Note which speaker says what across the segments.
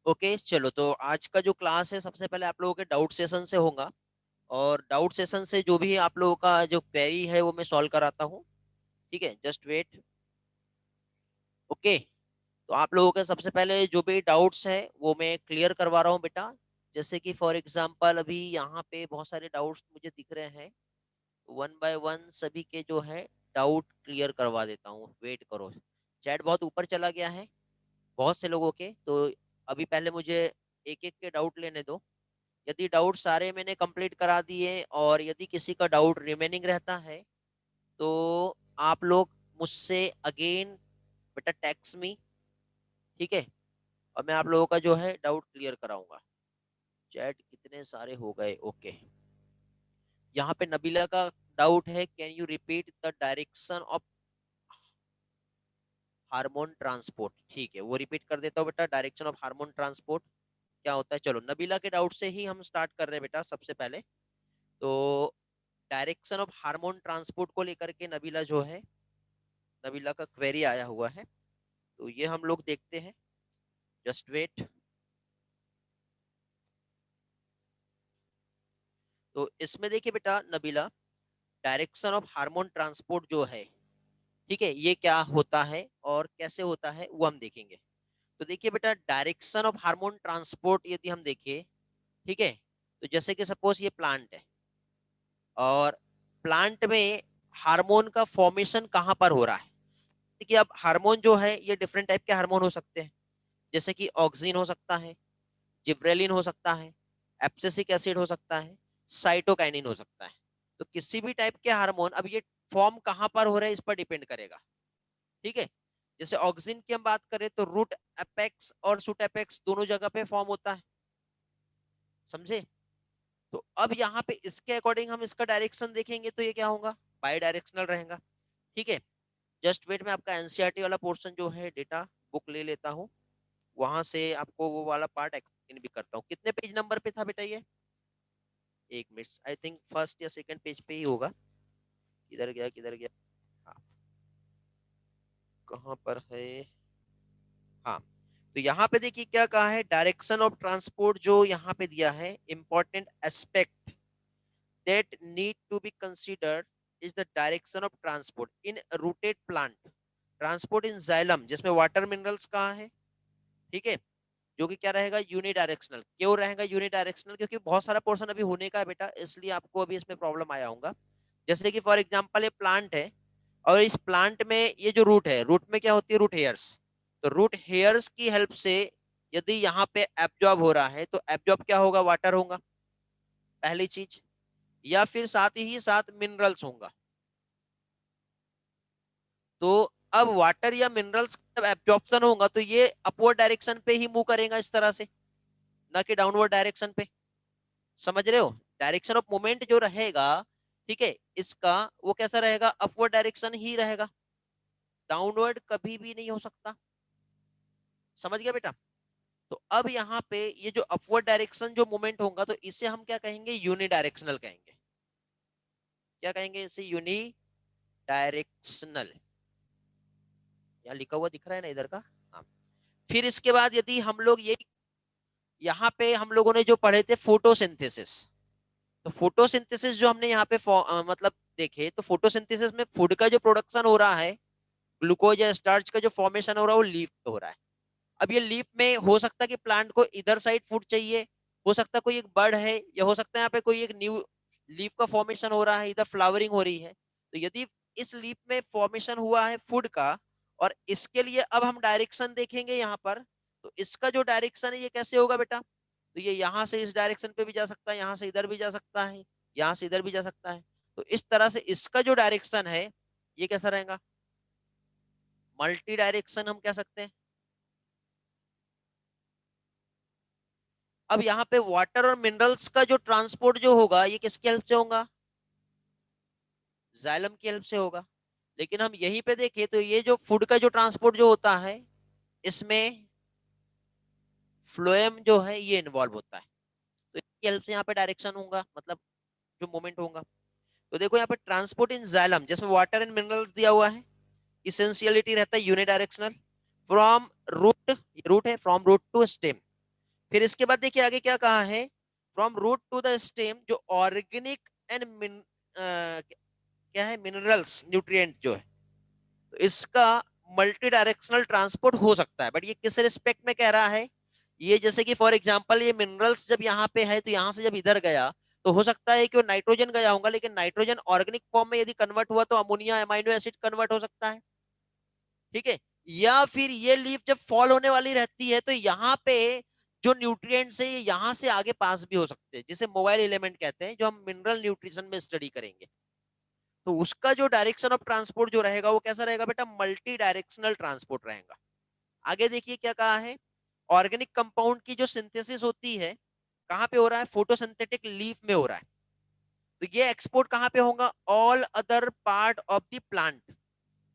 Speaker 1: Okay चलो, तो आज का जो क्लास है सबसे पहले आप लोगों के डाउट सेशन से होगा। और डाउट सेशन से जो भी आप लोगों का जो क्वेरी है वो मैं सॉल्व कराता हूँ। ठीक है, जस्ट वेट। ओके, तो आप लोगों के सबसे पहले जो भी डाउट्स है वो मैं क्लियर करवा रहा हूँ बेटा। जैसे कि फॉर एग्जांपल अभी यहाँ पे बहुत सारे डाउट्स मुझे दिख रहे हैं। वन बाय वन सभी के जो है डाउट क्लियर करवा देता हूँ, वेट करो। चैट बहुत ऊपर चला गया है बहुत से लोगों के, तो अभी पहले मुझे एक एक के डाउट लेने दो। यदि डाउट सारे मैंने कंप्लीट करा दिए और यदि किसी का डाउट रिमेनिंग रहता है तो आप लोग मुझसे अगेन बेटा टेक्स्ट मी। ठीक है, और मैं आप लोगों का जो है डाउट क्लियर कराऊंगा। चैट कितने सारे हो गए। ओके, यहाँ पे नबीला का डाउट है, can you repeat the direction of hormone transport. ठीक है, वो रिपीट कर देता हूँ बेटा। डायरेक्शन ऑफ हार्मोन ट्रांसपोर्ट क्या होता है? चलो नबीला के डाउट से ही हम स्टार्ट कर रहे हैं बेटा। सबसे पहले तो डायरेक्शन ऑफ हार्मोन ट्रांसपोर्ट को लेकर के नबीला जो है, नबीला का क्वेरी आया हुआ है, तो ये हम लोग देखते हैं। Just wait. तो इसमें देखिए बेटा Nabila, direction of hormone transport जो है, ठीक है, ये क्या होता है और कैसे होता है वो हम देखेंगे। तो देखिए बेटा, डायरेक्शन ऑफ हार्मोन ट्रांसपोर्ट यदि हम देखें, ठीक है, तो जैसे कि सपोज ये प्लांट है और प्लांट में हार्मोन का फॉर्मेशन कहां पर हो रहा है। देखिए अब हार्मोन जो है ये डिफरेंट टाइप के हार्मोन हो सकते हैं, जैसे कि ऑक्सिन हो सकता है, जिब्रेलिन हो सकता है, एब्सिसिक एसिड हो सकता है, साइटोकाइनिन हो सकता है। तो किसी भी टाइप के हार्मोन, अब ये फॉर्म कहां पर हो रहा है इस पर डिपेंड करेगा। ठीक है, जैसे ऑक्सिन की हम बात करें तो रूट एपेक्स और शूट एपेक्स दोनों जगह पे फॉर्म होता है, समझे। तो अब यहाँ पे इसके अकॉर्डिंग हम इसका डायरेक्शन देखेंगे तो ये क्या होगा, बाई डायरेक्शनल रहेगा। ठीक है, जस्ट वेट में आपका एनसीईआरटी वाला पोर्शन जो है डेटा बुक ले लेता हूँ, वहां से आपको वो वाला पार्ट एक्सप्लेन भी करता हूँ। कितने पेज नंबर पे था बेटा ये? एक मिनट, आई थिंक फर्स्ट या सेकंड पेज पे ही होगा। किधर गया किधर गया? हाँ, कहाँ पर है? हाँ, तो यहाँ पे देखिए क्या कहा है, डायरेक्शन ऑफ ट्रांसपोर्ट जो यहाँ पे दिया है, important aspect that need to be considered is the direction of transport in rooted plant, transport in xylem जिसमें वाटर मिनरल्स कहाँ है। ठीक है, जो कि क्या रहेगा, यूनिडायरेक्शनल। क्यों रहेगा यूनिडायरेक्शनल? क्योंकि बहुत सारा पोर्शन अभी होने का है बेटा, इसलिए आपको अभी इसमें प्रॉब्लम आया होगा। जैसे कि फॉर एग्जांपल ये प्लांट है और इस प्लांट में ये जो रूट है, रूट में क्या होती है, रूट हेयर्स। तो रूट हेयर्स की हेल्प से यदि यहाँ पे एब्जॉर्ब हो रहा है तो एब्जॉर्ब क्या होगा, वाटर होगा पहली चीज, या फिर साथ ही साथ मिनरल्स होगा। तो अब वाटर या मिनरल्स जब एब्जॉर्प्शन होगा तो ये अपवर्ड डायरेक्शन पे ही मूव करेगा इस तरह से, ना कि डाउनवर्ड डायरेक्शन पे। समझ रहे हो? डायरेक्शन ऑफ मूवमेंट जो रहेगा, ठीक है, इसका वो कैसा रहेगा, अपवर्ड डायरेक्शन ही रहेगा, डाउनवर्ड कभी भी नहीं हो सकता। समझ गया बेटा? तो अब यहाँ पे ये जो अपवर्ड डायरेक्शन जो मूवमेंट होगा तो इसे हम क्या कहेंगे, यूनि डायरेक्शनल कहेंगे। क्या कहेंगे इसे, यूनि डायरेक्शनल। यहाँ लिखा हुआ दिख रहा है ना इधर का? हाँ। फिर इसके बाद यदि हम लोग ये, यहाँ पे हम लोगों ने जो पढ़े थे फोटोसिंथेसिस, तो फोटोसिंथेसिस जो हमने यहाँ पे मतलब देखे, तो फोटोसिंथेसिस में फूड का जो प्रोडक्शन हो रहा है, ग्लूकोज या स्टार्च का जो फॉर्मेशन हो रहा है वो लीफ पे हो रहा है। अब ये लीफ में हो सकता है कि प्लांट को इधर साइड फूड चाहिए, हो सकता है कोई एक बर्ड है, या हो सकता है यहाँ पे कोई एक न्यू लीफ का फॉर्मेशन हो रहा है, इधर फ्लावरिंग हो रही है। तो यदि इस लीफ में फॉर्मेशन हुआ है फूड का, और इसके लिए अब हम डायरेक्शन देखेंगे यहाँ पर, तो इसका जो डायरेक्शन है ये कैसे होगा बेटा, तो ये यहाँ से इस डायरेक्शन पे भी जा सकता है, यहाँ से इधर भी जा सकता है, यहाँ से इधर भी जा सकता है। तो इस तरह से इसका जो डायरेक्शन है ये कैसा रहेगा, मल्टी डायरेक्शन हम कह सकते हैं। अब यहाँ पे वाटर और मिनरल्स का जो ट्रांसपोर्ट जो होगा ये किसकी हेल्प से होगा, जाइलम की हेल्प से होगा। लेकिन हम यहीं पे देखें तो ये जो फूड का जो ट्रांसपोर्ट जो होता है, इसमें फ्लोएम जो है ये इन्वॉल्व होता है। तो इसकी हेल्प से यहाँ पे डायरेक्शन होगा, मतलब जो मोमेंट होगा। तो देखो यहाँ पे ट्रांसपोर्ट इन जाइलम जिसमें वाटर एंड मिनरल्स दिया हुआ है, इसेंशियलिटी रहता है यूनिडायरेक्शनल, फ्रॉम रूट, रूट है, फ्रॉम रूट टू स्टेम, फिर इसके बाद देखिए आगे क्या कहा है, from root to the stem जो ऑर्गेनिक एंड क्या है, मिनरल्स न्यूट्रिएंट जो है, तो इसका मल्टी डायरेक्शनल ट्रांसपोर्ट हो सकता है। बट ये किस रिस्पेक्ट में कह रहा है, ये जैसे कि फॉर एग्जांपल ये मिनरल्स जब यहाँ पे है तो यहाँ से जब इधर गया तो हो सकता है कि वो नाइट्रोजन गया होगा, लेकिन नाइट्रोजन ऑर्गेनिक फॉर्म में यदि कन्वर्ट हुआ तो अमोनिया अमाइनो एसिड कन्वर्ट हो सकता है। ठीक है, या फिर ये लीफ जब फॉल होने वाली रहती है तो यहाँ पे जो न्यूट्रिएंट्स है ये यहाँ से आगे पास भी हो सकते हैं, जिसे मोबाइल एलिमेंट कहते हैं, जो हम मिनरल न्यूट्रिशन में स्टडी करेंगे। तो उसका जो डायरेक्शन ऑफ ट्रांसपोर्ट जो रहेगा वो कैसा रहेगा बेटा, मल्टी डायरेक्शनल ट्रांसपोर्ट रहेगा। आगे देखिए क्या कहा है, ऑर्गेनिक कंपाउंड की जो सिंथेसिस होती है कहाँ पे हो रहा है, फोटोसिंथेटिक लीफ में हो रहा है। तो ये एक्सपोर्ट कहाँ पे होगा, all other part of the plant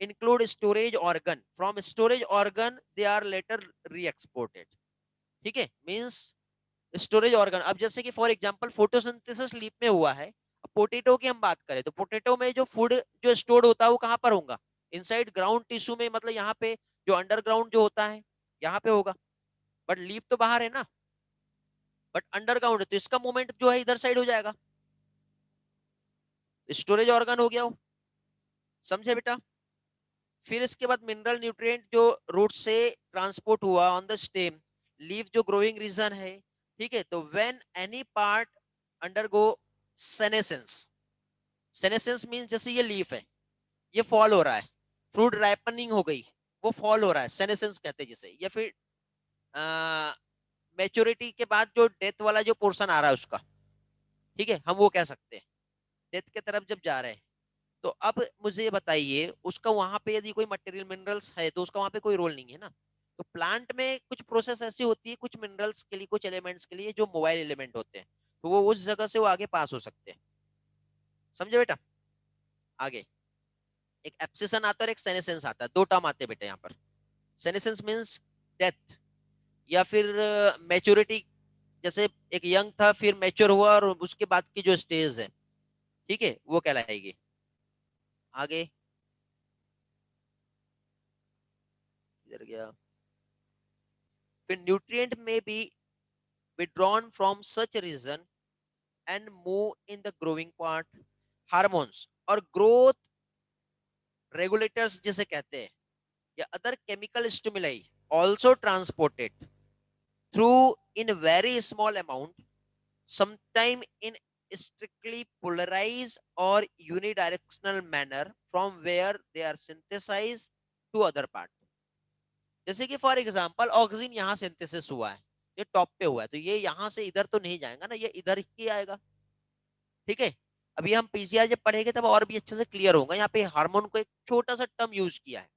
Speaker 1: include storage organ, from storage organ they are later reexported. ठीक है, मींस स्टोरेज ऑर्गन, अब जैसे कि फॉर एग्जांपल फोटोसिंथेसिस लीफ में हुआ है, पोटैटो की हम बात करें तो पोटैटो में जो फूड जो स्टोर्ड होता है वो कहाँ पर होगा, इनसाइड ग्राउंड टिश्यू में, मतलब यहाँ पे जो अंडरग्राउंड जो होता है यहाँ पे होगा। बट लीफ तो बाहर है ना, बट अंडरग्राउंड है, तो इसका मूवमेंट जो है इधर साइड हो जाएगा, स्टोरेज ऑर्गन हो गया वो। समझे बेटा। फिर इसके बाद मिनरल न्यूट्रिएंट जो रूट से ट्रांसपोर्ट हुआ ऑन द स्टेम, लीफ जो ग्रोइंग रीजन है, ठीक है, तो when any part undergo senescence, senescence mean जैसे ये लीफ है, ये फॉल हो रहा है, फ्रूट राइपनिंग हो गई, वो फॉल हो रहा है, सेनेसेंस कहते हैं जिसे, या फिर मैच्योरिटी के बाद जो डेथ वाला जो पोर्शन आ रहा है उसका, ठीक है, हम वो कह सकते हैं, डेथ की तरफ जब जा रहे हैं। तो अब मुझे ये बताइए, उसका वहां पे यदि कोई मटेरियल मिनरल्स है तो उसका वहां पे कोई रोल नहीं है ना। तो प्लांट में कुछ प्रोसेस ऐसी होती है कुछ मिनरल्स के लिए, कुछ एलिमेंट्स के लिए जो मोबाइल एलिमेंट होते हैं, तो वो उस जगह से वो आगे पास हो सकते हैं। समझे बेटा। आगे एक एब्सिशन आता है और एक सेनेसेंस आता है, दो टर्म आते हैं बेटा यहाँ पर। सेनेसेंस मीन्स डेथ, या फिर मैच्योरिटी, जैसे एक यंग था फिर मैच्योर हुआ और उसके बाद की जो स्टेज है, ठीक है, वो कहलाएगी। आगे इधर गया, फिर न्यूट्रिएंट में B withdrawn from such a region and move in the growing part, hormones और ग्रोथ रेगुलेटर्स जिसे कहते हैं, या other chemical stimuli also transported through in very small amount, sometime in strictly polarized or unidirectional manner from where they are synthesized to other part। जैसे कि for example oxygen यहाँ synthesis हुआ है, ये टॉप पे हुआ है, तो ये यहाँ से इधर तो नहीं जाएगा ना, ये इधर ही आएगा। ठीक है, अभी हम पीसीआर जब पढ़ेंगे तब और भी अच्छे से क्लियर होगा। यहाँ पे हार्मोन को एक छोटा सा टर्म यूज किया है,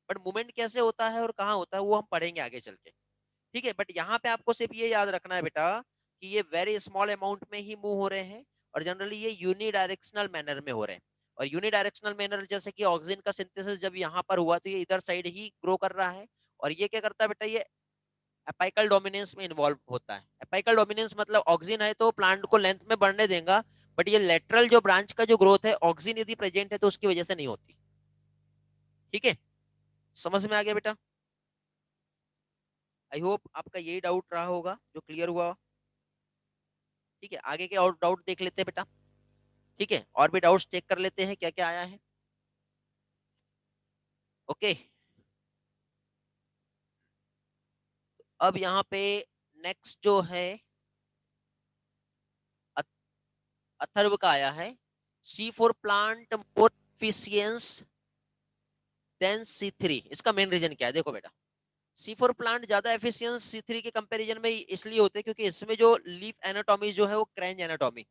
Speaker 1: बट मूवमेंट कैसे होता है और कहाँ होता है वो हम पढ़ेंगे आगे चल के। ठीक है, बट यहाँ पे आपको सिर्फ ये याद रखना है बेटा कि ये वेरी स्मॉल अमाउंट में ही मूव हो रहे हैं, और जनरली ये यूनिडायरेक्शनल मैनर में हो रहे हैं। और यूनिडायरेक्शनल मैनर जैसे कि ऑक्सीजन का सिंथेसिस जब यहाँ पर हुआ तो ये इधर साइड ही ग्रो कर रहा है, और ये क्या करता है बेटा, ये एपाइकल डोमिनेंस में इन्वॉल्व होता है। एपाइकल डोमिनेंस मतलब ऑक्सीजन है तो प्लांट को लेंथ में बढ़ने देगा, बट ये लेटरल जो ब्रांच का जो ग्रोथ है, ऑक्सीजन यदि प्रेजेंट है तो उसकी वजह से नहीं होती। ठीक है, समझ में आ गया बेटा। आई होप आपका यही डाउट रहा होगा जो क्लियर हुआ। ठीक है, आगे के और डाउट देख लेते हैं बेटा। ठीक है, और भी डाउट्स चेक कर लेते हैं क्या क्या आया है। ओके, अब यहाँ पे नेक्स्ट जो है अथर्व का आया है, C four plant more efficiency then C3। इसका मेन रीजन क्या है, देखो बेटा, C4 प्लांट ज्यादा एफिशिएंस C3 के कंपैरिजन में इसलिए होते हैं क्योंकि इसमें जो लीफ एनाटॉमी जो है वो क्रेंज एनाटॉमी,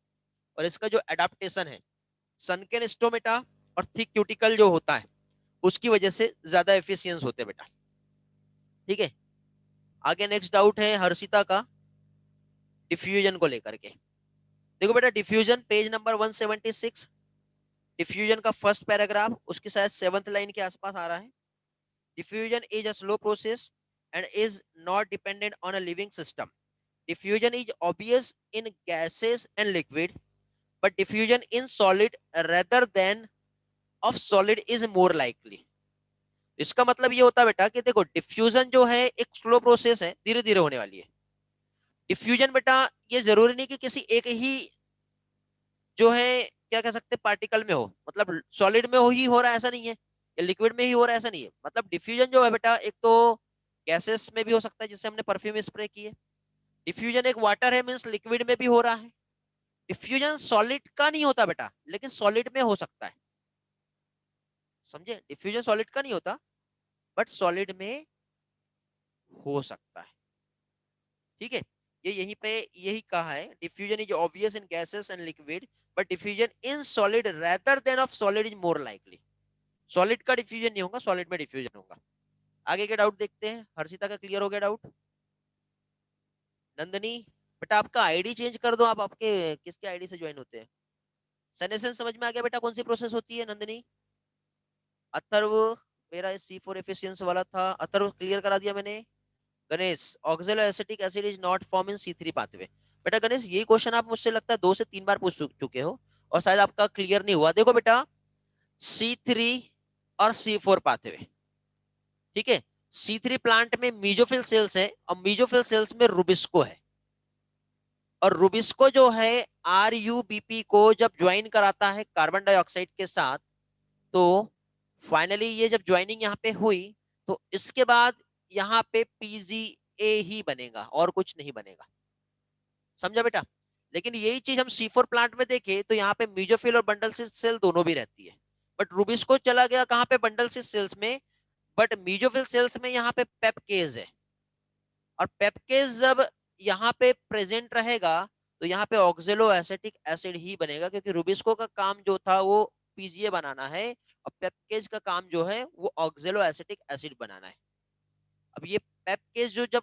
Speaker 1: और इसका जो एडाप्टेशन है सनकेन स्टोमेटा और थिक क्यूटिकल जो होता है उसकी वजह से ज्यादा एफिशिएंस होते हैं बेटा। ठीक है, आगे नेक्स्ट डाउट है हर्षिता का डिफ्यूजन को लेकर के। देखो बेटा, डिफ्यूजन पेज नंबर 176, डिफ्यूजन का फर्स्ट पैराग्राफ उसकी शायद 7th लाइन के आसपास आ रहा है। Diffusion is a slow process and is not dependent on a living system. Diffusion is obvious in gases and liquid, but diffusion in solid rather than of solid is more likely। इसका मतलब ये होता है बेटा कि देखो diffusion जो है एक स्लो प्रोसेस है, धीरे धीरे होने वाली है, डिफ्यूजन बेटा ये जरूरी नहीं कि किसी एक ही जो है क्या कह सकते पार्टिकल में हो, मतलब सॉलिड में हो रहा है ऐसा नहीं है, या लिक्विड में ही हो रहा है ऐसा नहीं है। मतलब डिफ्यूजन जो है बेटा एक तो गैसेस में भी हो सकता है जिससे हमने परफ्यूम स्प्रे किए, डिफ्यूजन एक वाटर है मींस लिक्विड में भी हो रहा है। डिफ्यूजन सॉलिड का नहीं होता बेटा, लेकिन सॉलिड में हो सकता है, समझे? डिफ्यूजन सॉलिड का नहीं होता बट सॉलिड में हो सकता है, ठीक है। ये यहीं पे यही कहा है, diffusion is obvious in gases and liquid but diffusion in solid rather than of solid is more likely. Solid का डिफ्यूजन नहीं होगा, सॉलिड में डिफ्यूजन होगा। आगे के डाउट देखते हैं। हर्षिता का क्लियर हो गया डाउट? नंदनी बेटा आपका आईडी चेंज कर दो, आप आपके किसके आईडी से ज्वाइन होते हैं? सेनेसन समझ में आ गया बेटा कौन सी प्रोसेस होती है नंदनी? अथर्व, मेरा C4 एफिशिएंसी वाला था, अथर्व क्लियर करा दिया मैंने। Ganesh, oxalo acetic acid is not form in C3 pathway. बेटा गणेश यही क्वेश्चन आप मुझसे लगता है 2 से 3 बार पूछ चुके हो और शायद आपका क्लियर नहीं हुआ। देखो बेटा C3 और C4 पाथवे, ठीक है। C3 प्लांट में मीजोफिल सेल्स है और मीजोफिल सेल्स में रुबिस्को है, और रुबिस्को जो है RuBP को जब ज्वाइन कराता है कार्बन डाइऑक्साइड के साथ, तो फाइनली ये जब ज्वाइनिंग यहाँ पे हुई तो इसके बाद यहाँ पे PgA ही बनेगा और कुछ नहीं बनेगा, समझा बेटा? लेकिन यही चीज हम C4 प्लांट में देखें तो यहाँ पे मीजोफिल और बंडल सिस सेल दोनों भी रहती है, बट रुबिस्को चला गया कहाँ पे? बंडल सिस सेल्स में, बट मीजोफिल सेल्स में यहाँ पे पेपकेज है, और पेपकेज जब यहाँ पे प्रेजेंट रहेगा तो यहाँ पे ऑक्जेलो एसिटिक एसिड ही बनेगा, क्योंकि रुबिस्को का काम जो था वो पीजीए बनाना है और पेपकेज का काम जो है वो ऑक्जेलो एसिटिक एसिड बनाना है। अब ये पेपकेज जो जब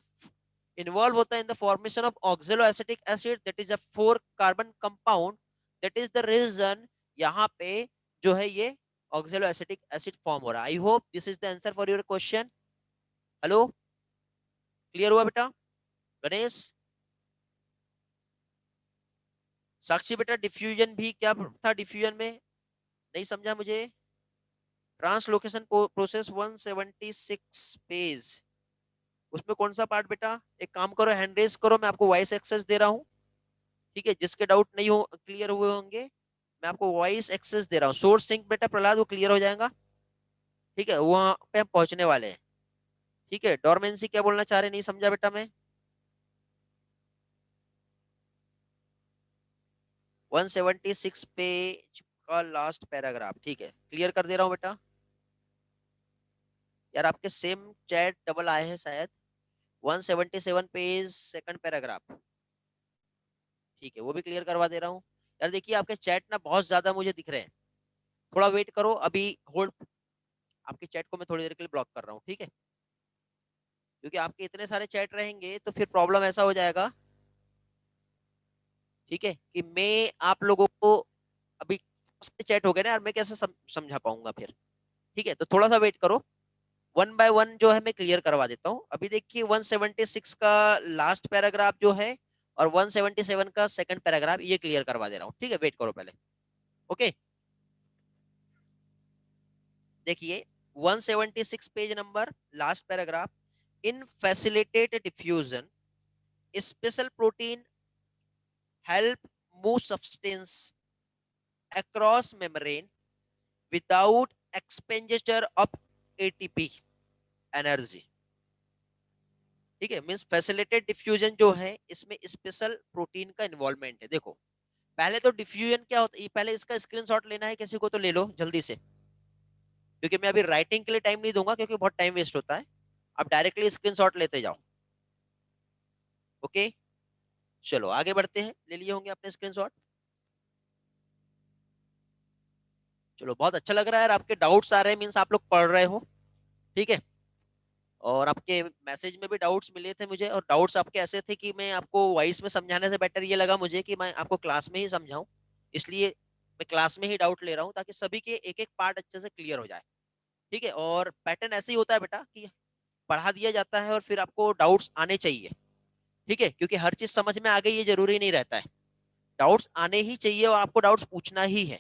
Speaker 1: इन्वॉल्व होता है in the formation of oxaloacetic acid that is a 4 carbon compound, that is the reason यहाँ पे जो है ये ऑक्जेलो एसिटिक एसिड फॉर्म हो रहा है। I hope this is the answer for your question. Hello, clear हुआ बेटा? गणेश, साक्षी बेटा डिफ्यूजन भी क्या था? डिफ्यूजन में नहीं समझा मुझे। ट्रांसलोकेशन प्रोसेस 176 पेज, उसमें कौन सा पार्ट बेटा? एक काम करो, हैंड रेज करो, मैं आपको वॉइस एक्सेस दे रहा हूँ, ठीक है। जिसके डाउट नहीं हो क्लियर हुए होंगे मैं आपको वॉइस एक्सेस दे रहा हूँ। सोर्स सिंक बेटा प्रहलाद वो क्लियर हो जाएगा, ठीक है। वहां पे हम पहुंचने वाले हैं, ठीक है। डोरमेंसी क्या बोलना चाह रहे नहीं समझा बेटा मैं। 176 पेज का लास्ट पैराग्राफ, ठीक है, क्लियर कर दे रहा हूँ बेटा। यार आपके सेम चैट डबल आए हैं शायद। 177 पेज सेकंड पैराग्राफ, ठीक है, वो भी क्लियर करवा दे रहा हूँ। यार देखिए आपके चैट ना बहुत ज्यादा मुझे दिख रहे हैं, थोड़ा वेट करो, अभी होल्ड। आपके चैट को मैं थोड़ी देर के लिए ब्लॉक कर रहा हूँ, ठीक है, क्योंकि आपके इतने सारे चैट रहेंगे तो फिर प्रॉब्लम ऐसा हो जाएगा, ठीक है, कि मैं आप लोगों को अभी चैट हो गए ना यार, मैं कैसे समझा पाऊंगा फिर, ठीक है। तो थोड़ा सा वेट करो, वन बाय वन जो है मैं क्लियर करवा देता हूँ। अभी देखिए 176 का लास्ट पैराग्राफ जो है और 177 का सेकंड पैराग्राफ ये क्लियर करवा दे रहा हूँ, ठीक है। वेट करो पहले, ओके। देखिए 176 page number, last paragraph. In facilitated diffusion special protein help move substance across membrane without expenditure of ATP energy, ठीक है। मींस फैसिलिटेटेड डिफ्यूजन जो है इसमें स्पेशल प्रोटीन का इन्वॉल्वमेंट है। देखो पहले तो डिफ्यूजन क्या होता है, पहले इसका स्क्रीनशॉट लेना है किसी को तो ले लो जल्दी से, क्योंकि मैं अभी राइटिंग के लिए टाइम नहीं दूंगा क्योंकि बहुत टाइम वेस्ट होता है। आप डायरेक्टली स्क्रीनशॉट लेते जाओ, ओके। चलो आगे बढ़ते हैं, ले लिए होंगे आपने स्क्रीनशॉट। चलो बहुत अच्छा लग रहा है यार, आपके डाउट्स आ रहे हैं मींस आप लोग पढ़ रहे हो, ठीक है। और आपके मैसेज में भी डाउट्स मिले थे मुझे, और डाउट्स आपके ऐसे थे कि मैं आपको वॉइस में समझाने से बेटर ये लगा मुझे कि मैं आपको क्लास में ही समझाऊं, इसलिए मैं क्लास में ही डाउट ले रहा हूं ताकि सभी के एक एक पार्ट अच्छे से क्लियर हो जाए, ठीक है। और पैटर्न ऐसे ही होता है बेटा कि पढ़ा दिया जाता है और फिर आपको डाउट्स आने चाहिए, ठीक है, क्योंकि हर चीज समझ में आ गई ये जरूरी नहीं रहता है। डाउट्स आने ही चाहिए और आपको डाउट्स पूछना ही है।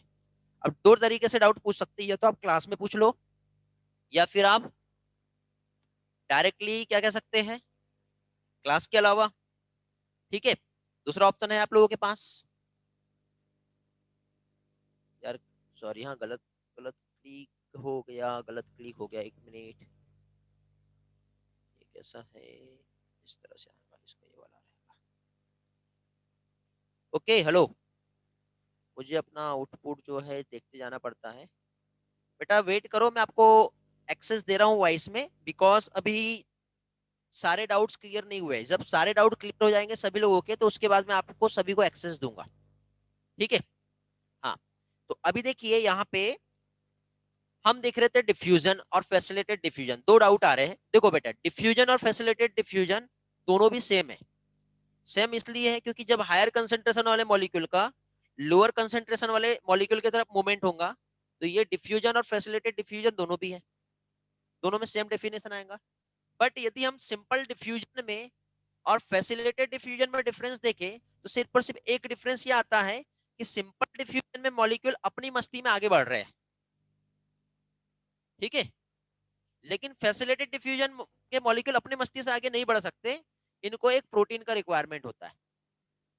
Speaker 1: अब दो तरीके से डाउट पूछ सकते हैं, या तो आप क्लास में पूछ लो या फिर आप डायरेक्टली क्या कह सकते हैं क्लास के अलावा ठीक है, दूसरा ऑप्शन है आप लोगों के पास। यार सॉरी, हाँ गलत गलत क्लिक हो गया, गलत क्लिक हो गया, 1 मिनट। ये कैसा है, इस तरह से आने वाला, इसका ये वाला रहेगा। ओके हेलो, मुझे अपना आउटपुट जो है देखते जाना पड़ता है। बेटा वेट करो, मैं आपको एक्सेस दे रहा हूँ वॉइस में, बिकॉज अभी सारे डाउट्स क्लियर नहीं हुए। जब सारे डाउट क्लियर हो जाएंगे सभी लोगों के, तो उसके बाद मैं आपको सभी को एक्सेस दूंगा। ठीक है, हाँ। तो अभी देखिए यहाँ पे हम देख रहे थे डिफ्यूजन और फैसिलिटेटेड डिफ्यूजन, दो डाउट आ रहे हैं। देखो बेटा, डिफ्यूजन और फैसिलिटेटेड डिफ्यूजन दोनों भी सेम है। सेम इसलिए है क्योंकि जब हायर कंसेंट्रेशन वाले मॉलिक्यूल का लोअर कंसेंट्रेशन वाले मॉलिक्यूल की तरफ मूवमेंट होगा, तो ये डिफ्यूजन और फैसिलिटेटेड डिफ्यूजन दोनों भी है, दोनों में सेम डेफिनेशन आएगा। बट यदि हम सिंपल डिफ्यूजन में और फैसिलिटेटेड डिफ्यूजन में डिफरेंस देखें, तो सिर्फ और सिर्फ एक डिफरेंस ये आता है कि सिंपल डिफ्यूजन में मॉलिक्यूल अपनी मस्ती में आगे बढ़ रहे हैं, ठीक है, लेकिन फैसिलिटेटेड डिफ्यूजन के मॉलिक्यूल अपने मस्ती से आगे नहीं बढ़ सकते, इनको एक प्रोटीन का रिक्वायरमेंट होता है।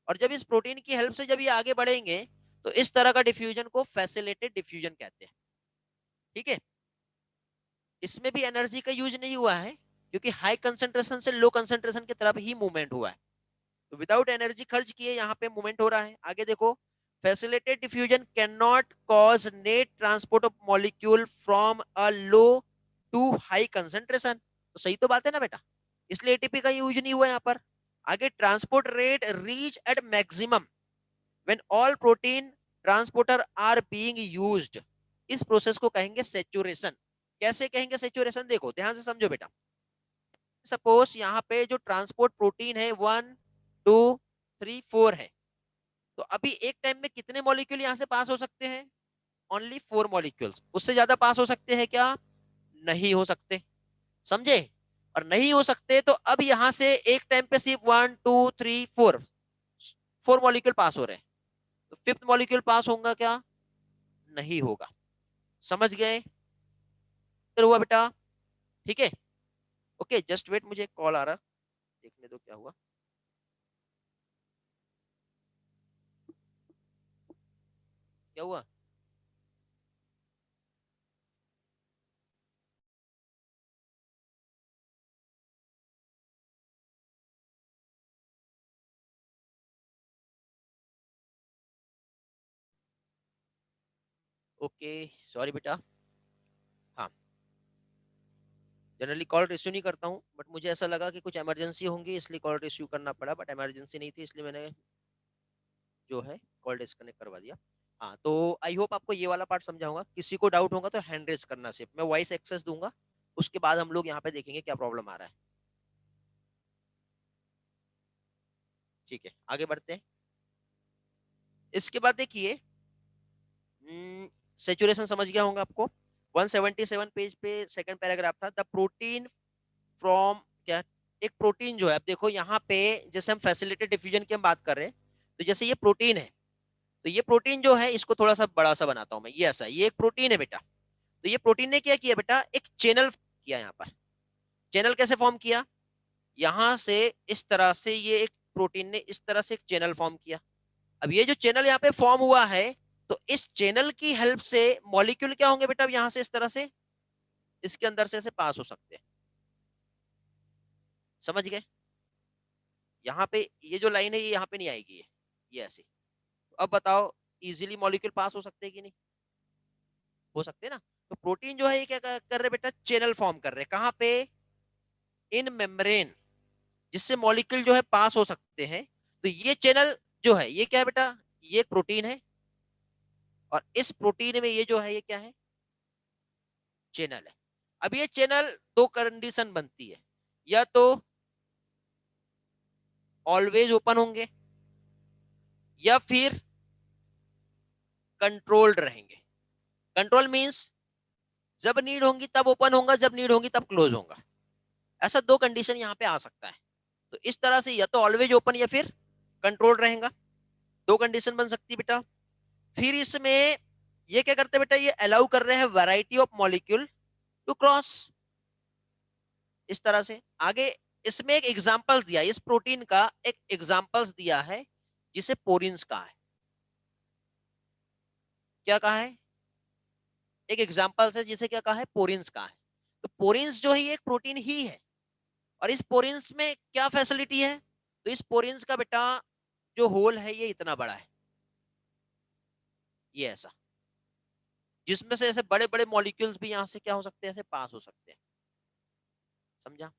Speaker 1: और जब इस प्रोटीन की हेल्प से जब ये आगे बढ़ेंगे, तो इस तरह का डिफ्यूजन को फैसिलिटेटेड डिफ्यूजन कहते हैं। ठीक है, इसमें भी एनर्जी का यूज नहीं हुआ है, क्योंकि हाई कंसेंट्रेशन से लो कंसेंट्रेशन की तरफ ही मूवमेंट हुआ है, तो विदाउट एनर्जी खर्च किए यहाँ पे मूवमेंट हो रहा है। आगे देखो, facilitated diffusion can not cause net transport of molecule from a low to high concentration. तो सही तो बात है ना बेटा, इसलिए एटीपी का यूज नहीं हुआ यहाँ पर। आगे, transport rate reach at maximum when all protein transporter are being used. इस प्रोसेस को कहेंगे सेचुरेशन। कैसे कहेंगे सेचुरेशन, देखो ध्यान से समझो बेटा। सपोज यहाँ पे जो ट्रांसपोर्ट प्रोटीन है 1 2 3 4 है, तो अभी एक टाइम में कितने मॉलिक्यूल यहाँ से पास हो सकते हैं? Only 4 molecules. उससे ज्यादा पास हो सकते हैं क्या? नहीं हो सकते, समझे? और नहीं हो सकते, तो अब यहां से एक टाइम पे सिर्फ 1 2 3 4 4 मॉलिक्यूल पास हो रहे हैं, तो फिफ्थ मॉलिक्यूल पास होगा क्या? नहीं होगा। समझ गए? तो हुआ बेटा, ठीक है। ओके जस्ट वेट, मुझे कॉल आ रहा, देखने दो क्या हुआ। क्या हुआ? ओके सॉरी बेटा। हाँ, जनरली कॉल रिसीव नहीं करता हूँ, बट मुझे ऐसा लगा कि कुछ इमरजेंसी होंगी, इसलिए कॉल रिसीव करना पड़ा, बट इमरजेंसी नहीं थी, इसलिए मैंने जो है कॉल डिस्कनेक्ट करवा दिया। हाँ, तो आई होप आपको ये वाला पार्ट समझाऊंगा। किसी को डाउट होगा तो हैंड रेज करना, सिर्फ मैं वॉइस एक्सेस दूंगा, उसके बाद हम लोग यहाँ पे देखेंगे क्या प्रॉब्लम आ रहा है। ठीक है, आगे बढ़ते हैं। इसके बाद देखिए, सेचुरेशन समझ गया होगा आपको। 177 पेज पे सेकंड पैराग्राफ था, द प्रोटीन फ्रॉम क्या, एक प्रोटीन जो है, अब देखो यहाँ पे जैसे हम फैसिलिटेटेड डिफ्यूजन की हम बात कर रहे हैं, तो जैसे ये प्रोटीन है, तो ये प्रोटीन जो है, इसको थोड़ा सा बड़ा सा बनाता हूं मैं, ये ऐसा, ये एक प्रोटीन है बेटा। तो ये प्रोटीन ने क्या किया बेटा, एक चैनल किया यहाँ पर। चैनल कैसे फॉर्म किया? यहां से इस तरह से ये एक प्रोटीन ने इस तरह से एक चैनल फॉर्म किया। अब ये जो चैनल यहाँ पे फॉर्म हुआ है, तो इस चैनल की हेल्प से मॉलिक्यूल क्या होंगे बेटा, यहां से इस तरह से इसके अंदर से पास हो सकते हैं। समझ गए? यहाँ पे ये जो लाइन है, ये यहाँ पे नहीं आएगी, ये ऐसे। तो अब बताओ, इजीली मॉलिक्यूल पास हो सकते हैं कि नहीं? हो सकते हैं ना। तो प्रोटीन जो है ये क्या कर रहे बेटा, चैनल फॉर्म कर रहे हैं, कहाँ पे? इन मेम्ब्रेन, जिससे मॉलिक्यूल जो है पास हो सकते हैं। तो ये चैनल जो है, ये क्या है बेटा, ये एक प्रोटीन है, और इस प्रोटीन में ये जो है, ये क्या है? चैनल है। अब ये चैनल दो कंडीशन बनती है, या तो ऑलवेज ओपन होंगे, या फिर कंट्रोल्ड रहेंगे। कंट्रोल मींस जब नीड होंगी तब ओपन होगा, जब नीड होगी तब क्लोज होगा। ऐसा दो कंडीशन यहाँ पे आ सकता है। तो इस तरह से या तो ऑलवेज ओपन या फिर कंट्रोल रहेगा, दो कंडीशन बन सकती है बेटा। फिर इसमें ये क्या करते हैं बेटा, ये अलाउ कर रहे हैं variety of molecule to cross, इस तरह से। आगे इसमें एक एग्जांपल्स दिया, इस प्रोटीन का एक एग्जांपल्स दिया है जिसे पोरिन्स कहा है। क्या कहा है? एक एग्जांपल्स है जिसे क्या कहा है? पोरिन्स कहा है। तो पोरिन्स जो है ये एक प्रोटीन ही है, और इस पोरिन्स में क्या फैसिलिटी है? तो इस पोरिन्स का बेटा जो होल है ये इतना बड़ा है, ये ऐसा, जिसमें से ऐसे बड़े बड़े मॉलिक्यूल्स भी यहां से क्या हो सकते हैं? ऐसे पास हो सकते हैं। समझा?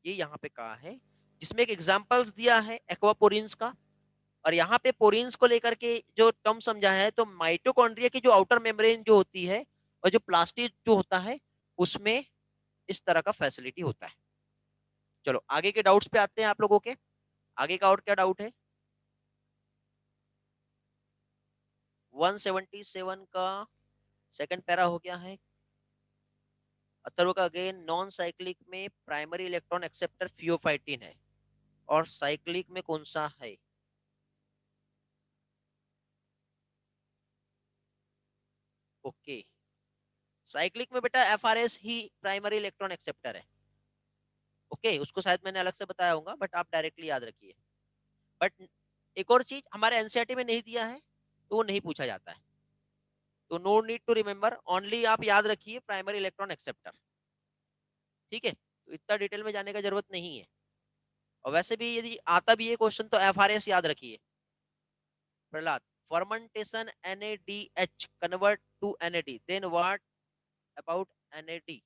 Speaker 1: ये यहाँ पे कहा है, जिसमें एक एग्जांपल्स दिया है एक्वापोरिन्स का, और यहाँ पे पोरिन्स को लेकर के जो टर्म समझा है, तो माइटोकॉन्ड्रिया की जो आउटर मेम्ब्रेन जो होती है और जो प्लास्टिड जो होता है उसमें इस तरह का फैसिलिटी होता है। चलो आगे के डाउट्स पे आते हैं आप लोगों के। आगे का और क्या डाउट है? 177 का सेकंड पैरा हो गया है। अथर्व का अगेन, नॉन साइक्लिक में प्राइमरी इलेक्ट्रॉन एक्सेप्टर फियोफाइटिन है और साइक्लिक में कौन सा है? ओके, साइक्लिक में बेटा एफआरएस ही प्राइमरी इलेक्ट्रॉन एक्सेप्टर है। ओके, उसको शायद मैंने अलग से बताया होगा, बट आप डायरेक्टली याद रखिए। बट एक और चीज हमारे एनसीईआरटी में नहीं दिया है, तो वो नहीं पूछा जाता है, तो no need to remember, only आप याद रखिए प्राइमरी इलेक्ट्रॉन एक्सेप्टर। ठीक है, तो इतना डिटेल में जाने का जरूरत नहीं है। और वैसे भी यदि आता भी है क्वेश्चन तो एफआरएस याद रखिए। Prahlad, fermentation NADH convert to NAD, then what about NAD?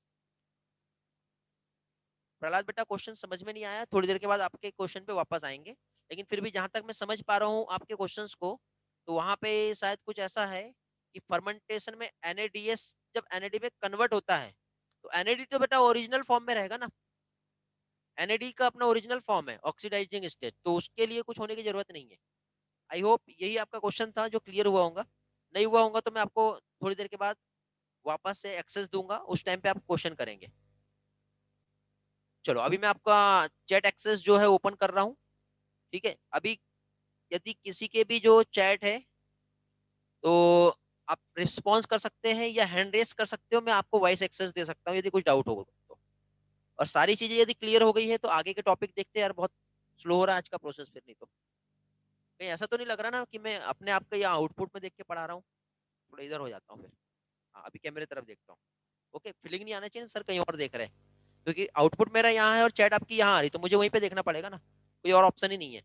Speaker 1: Prahlad बेटा क्वेश्चन समझ में नहीं आया, थोड़ी देर के बाद आपके क्वेश्चन पे वापस आएंगे, लेकिन फिर भी जहां तक मैं समझ पा रहा हूँ आपके क्वेश्चंस को, तो वहां पे शायद कुछ ऐसा है कि फर्मेंटेशन में NADS जब NAD में कन्वर्ट होता है, तो NAD तो बेटा ओरिजिनल फॉर्म में रहेगा ना। NAD का अपना ओरिजिनल फॉर्म है ऑक्सीडाइजिंग स्टेट, तो उसके लिए कुछ होने की जरूरत नहीं है। आई होप यही आपका क्वेश्चन था जो क्लियर हुआ होगा। नहीं हुआ होगा तो मैं आपको थोड़ी देर के बाद वापस से एक्सेस दूंगा, उस टाइम पे आप क्वेश्चन करेंगे। चलो अभी मैं आपका चैट एक्सेस जो है ओपन कर रहा हूँ। ठीक है, अभी यदि किसी के भी जो चैट है तो आप रिस्पॉन्स कर सकते हैं या हैंड रेस कर सकते हो, मैं आपको वॉइस एक्सेस दे सकता हूँ यदि कुछ डाउट होगा तो। और सारी चीजें यदि क्लियर हो गई है तो आगे के टॉपिक देखते हैं। यार बहुत स्लो हो रहा है आज का प्रोसेस, फिर नहीं तो कहीं ऐसा तो नहीं लग रहा ना कि मैं अपने आप का या आउटपुट में देख के पढ़ा रहा हूँ। थोड़ा इधर हो जाता हूँ फिर। हाँ, अभी कैमरे तरफ देखता हूँ। ओके, फीलिंग नहीं आना चाहिए सर कहीं और देख रहे हैं, क्योंकि आउटपुट मेरा यहाँ है और चैट आपकी यहाँ आ रही, तो मुझे वहीं पे देखना पड़ेगा ना, कोई और ऑप्शन ही नहीं है।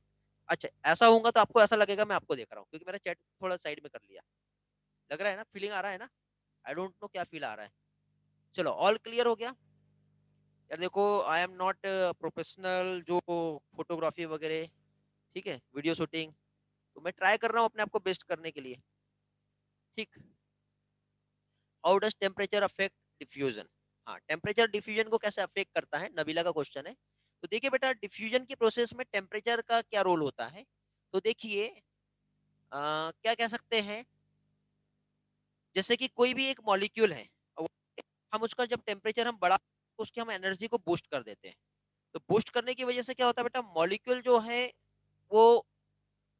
Speaker 1: अच्छा, ऐसा होगा तो आपको ऐसा लगेगा मैं आपको देख रहा हूँ, क्योंकि मेरा चैट थोड़ा साइड में कर लिया। लग रहा है ना, फीलिंग आ रहा है ना? आई डोंट नो क्या फील आ रहा है। चलो ऑल क्लियर हो गया। यार देखो, आई एम नॉट प्रोफेशनल जो फोटोग्राफी वगैरह, ठीक है, वीडियो शूटिंग, तो मैं ट्राई कर रहा हूँ अपने आप को बेस्ट करने के लिए। ठीक, how does temperature affect diffusion? हाँ, टेम्परेचर डिफ्यूजन को कैसे अफेक्ट करता है, नबीला का क्वेश्चन है। तो देखिए बेटा, डिफ्यूजन की प्रोसेस में टेम्परेचर का क्या रोल होता है? तो देखिए क्या कह सकते हैं, जैसे कि कोई भी एक मॉलिक्यूल है, हम उसका जब टेम्परेचर हम बढ़ा तो उसकी हम एनर्जी को बूस्ट कर देते हैं। तो बूस्ट करने की वजह से क्या होता है बेटा, मॉलिक्यूल जो है वो